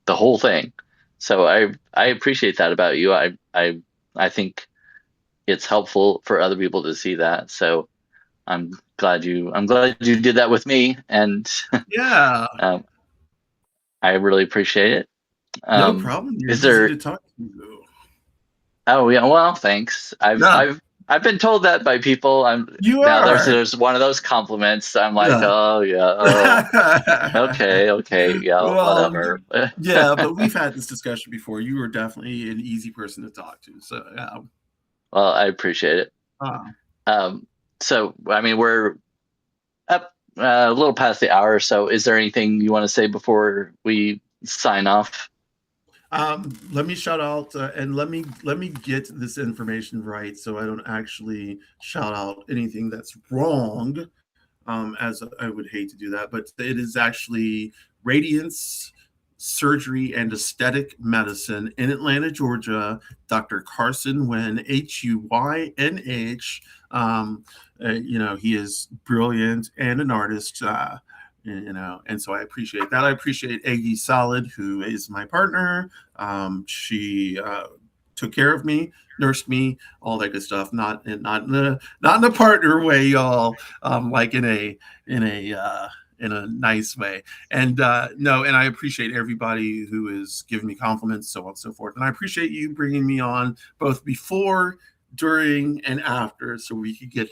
the whole thing. So I appreciate that about you. I think it's helpful for other people to see that. So I'm glad you did that with me, and Yeah. um, I really appreciate it. No problem. You're Is easy there? to talk to. Oh yeah, well, thanks. Yeah. I've been told that by people. I'm You now are. there's one of those compliments. I'm like, Yeah. oh yeah, oh okay, yeah, Well, whatever. yeah, but we've had this discussion before. You were definitely an easy person to talk to. So, yeah. Well, I appreciate it. Uh, Um, so I mean, we're up a little past the hour. So is there anything you want to say before we sign off? let me shout out and let me get this information right so I don't actually shout out anything that's wrong. As I would hate to do that, but it is actually Radiance Surgery and Aesthetic Medicine in Atlanta, Georgia. Dr. Carson Wen, Huynh. He is brilliant and an artist. And so I appreciate that. I appreciate Aggie Solid, who is my partner. She took care of me, nursed me, all that good stuff. Not in a partner way, y'all. Like in a nice way. And no, and I appreciate everybody who is giving me compliments, so on and so forth. And I appreciate you bringing me on both before, during, and after, so we could get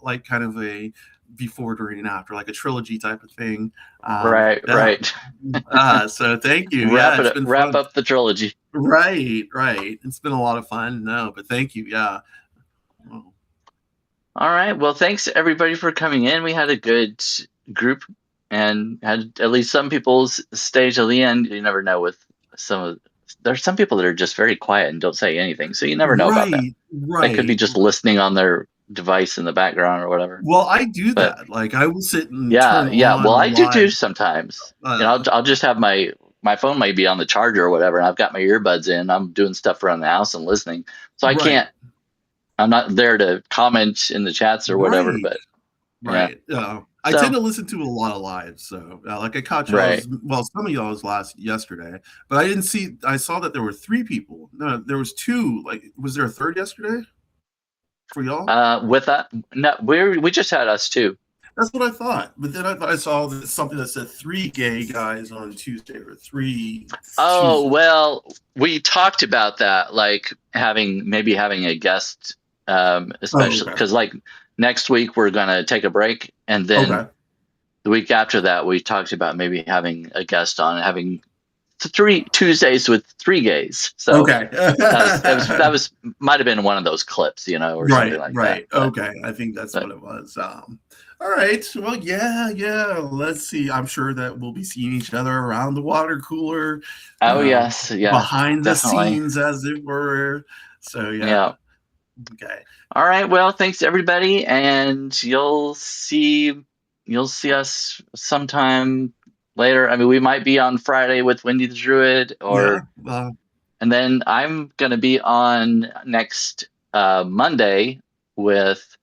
like kind of a before, during, and after, like a trilogy type of thing. Right, Yeah. right. So thank you. Yeah, it's been Wrap fun. up the trilogy. Right, right. It's been a lot of fun. No, but thank you. Yeah. Well, All right. Well, thanks everybody for coming in. We had a good group and had at least some people stay till the end. You never know with some of there's some people that are just very quiet and don't say anything. So you never know about that. right, They could be right. just listening on their device in the background or whatever. Well, I do But that. Like I will sit and yeah, turn yeah. Well, on I do too live. sometimes. Uh, I'll just have my phone might be on the charger or whatever, and I've got my earbuds in. I'm doing stuff around the house and listening. So I right, can't. I'm not there to comment in the chats or whatever. right, But yeah. right. I tend So to listen to a lot of lives. So like I caught right. y'all's, well, some of y'all's yesterday, but I didn't see. I saw that there were three people. No, there was two. Like, was there a third yesterday for y'all? With that, no, we just had us too. That's what I thought. But then I saw something that said three gay guys on Tuesday or three Oh Tuesday. well, we talked about that, like maybe having a guest, Oh, especially okay. because like next week we're gonna take a break, and then Okay. the week after that we talked about maybe having a guest on, having 3 Tuesdays with 3 gays. So Okay. that was might have been one of those clips, or something like right. that. Okay. I think that's what it was. All right. Well, yeah. Let's see. I'm sure that we'll be seeing each other around the water cooler. Oh, yes. Yeah, behind the definitely. scenes, as it were. So Yeah. Okay. All right. Well, thanks everybody, and you'll see us sometime later. I mean, we might be on Friday with Wendy the Druid, Yeah. and then I'm gonna be on next Monday with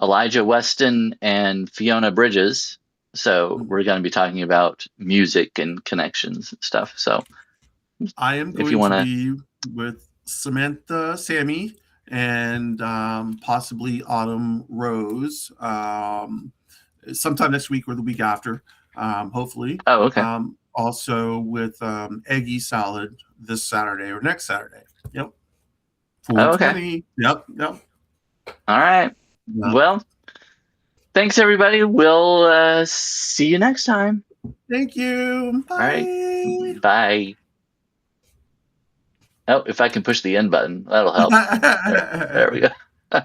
Elijah Weston and Fiona Bridges. So we're going to be talking about music and connections and stuff. So I am if you going want to to, be with Samantha, Sammy, and possibly Autumn Rose sometime next week or the week after, hopefully. oh, okay. Also with Eggy Salad this Saturday or next Saturday. Yep. Oh, okay. 420. Yep. All right. Yep. Well, thanks everybody. We'll see you next time. Thank you. Bye. All right. Bye. Oh, if I can push the end button, that'll help. There we go.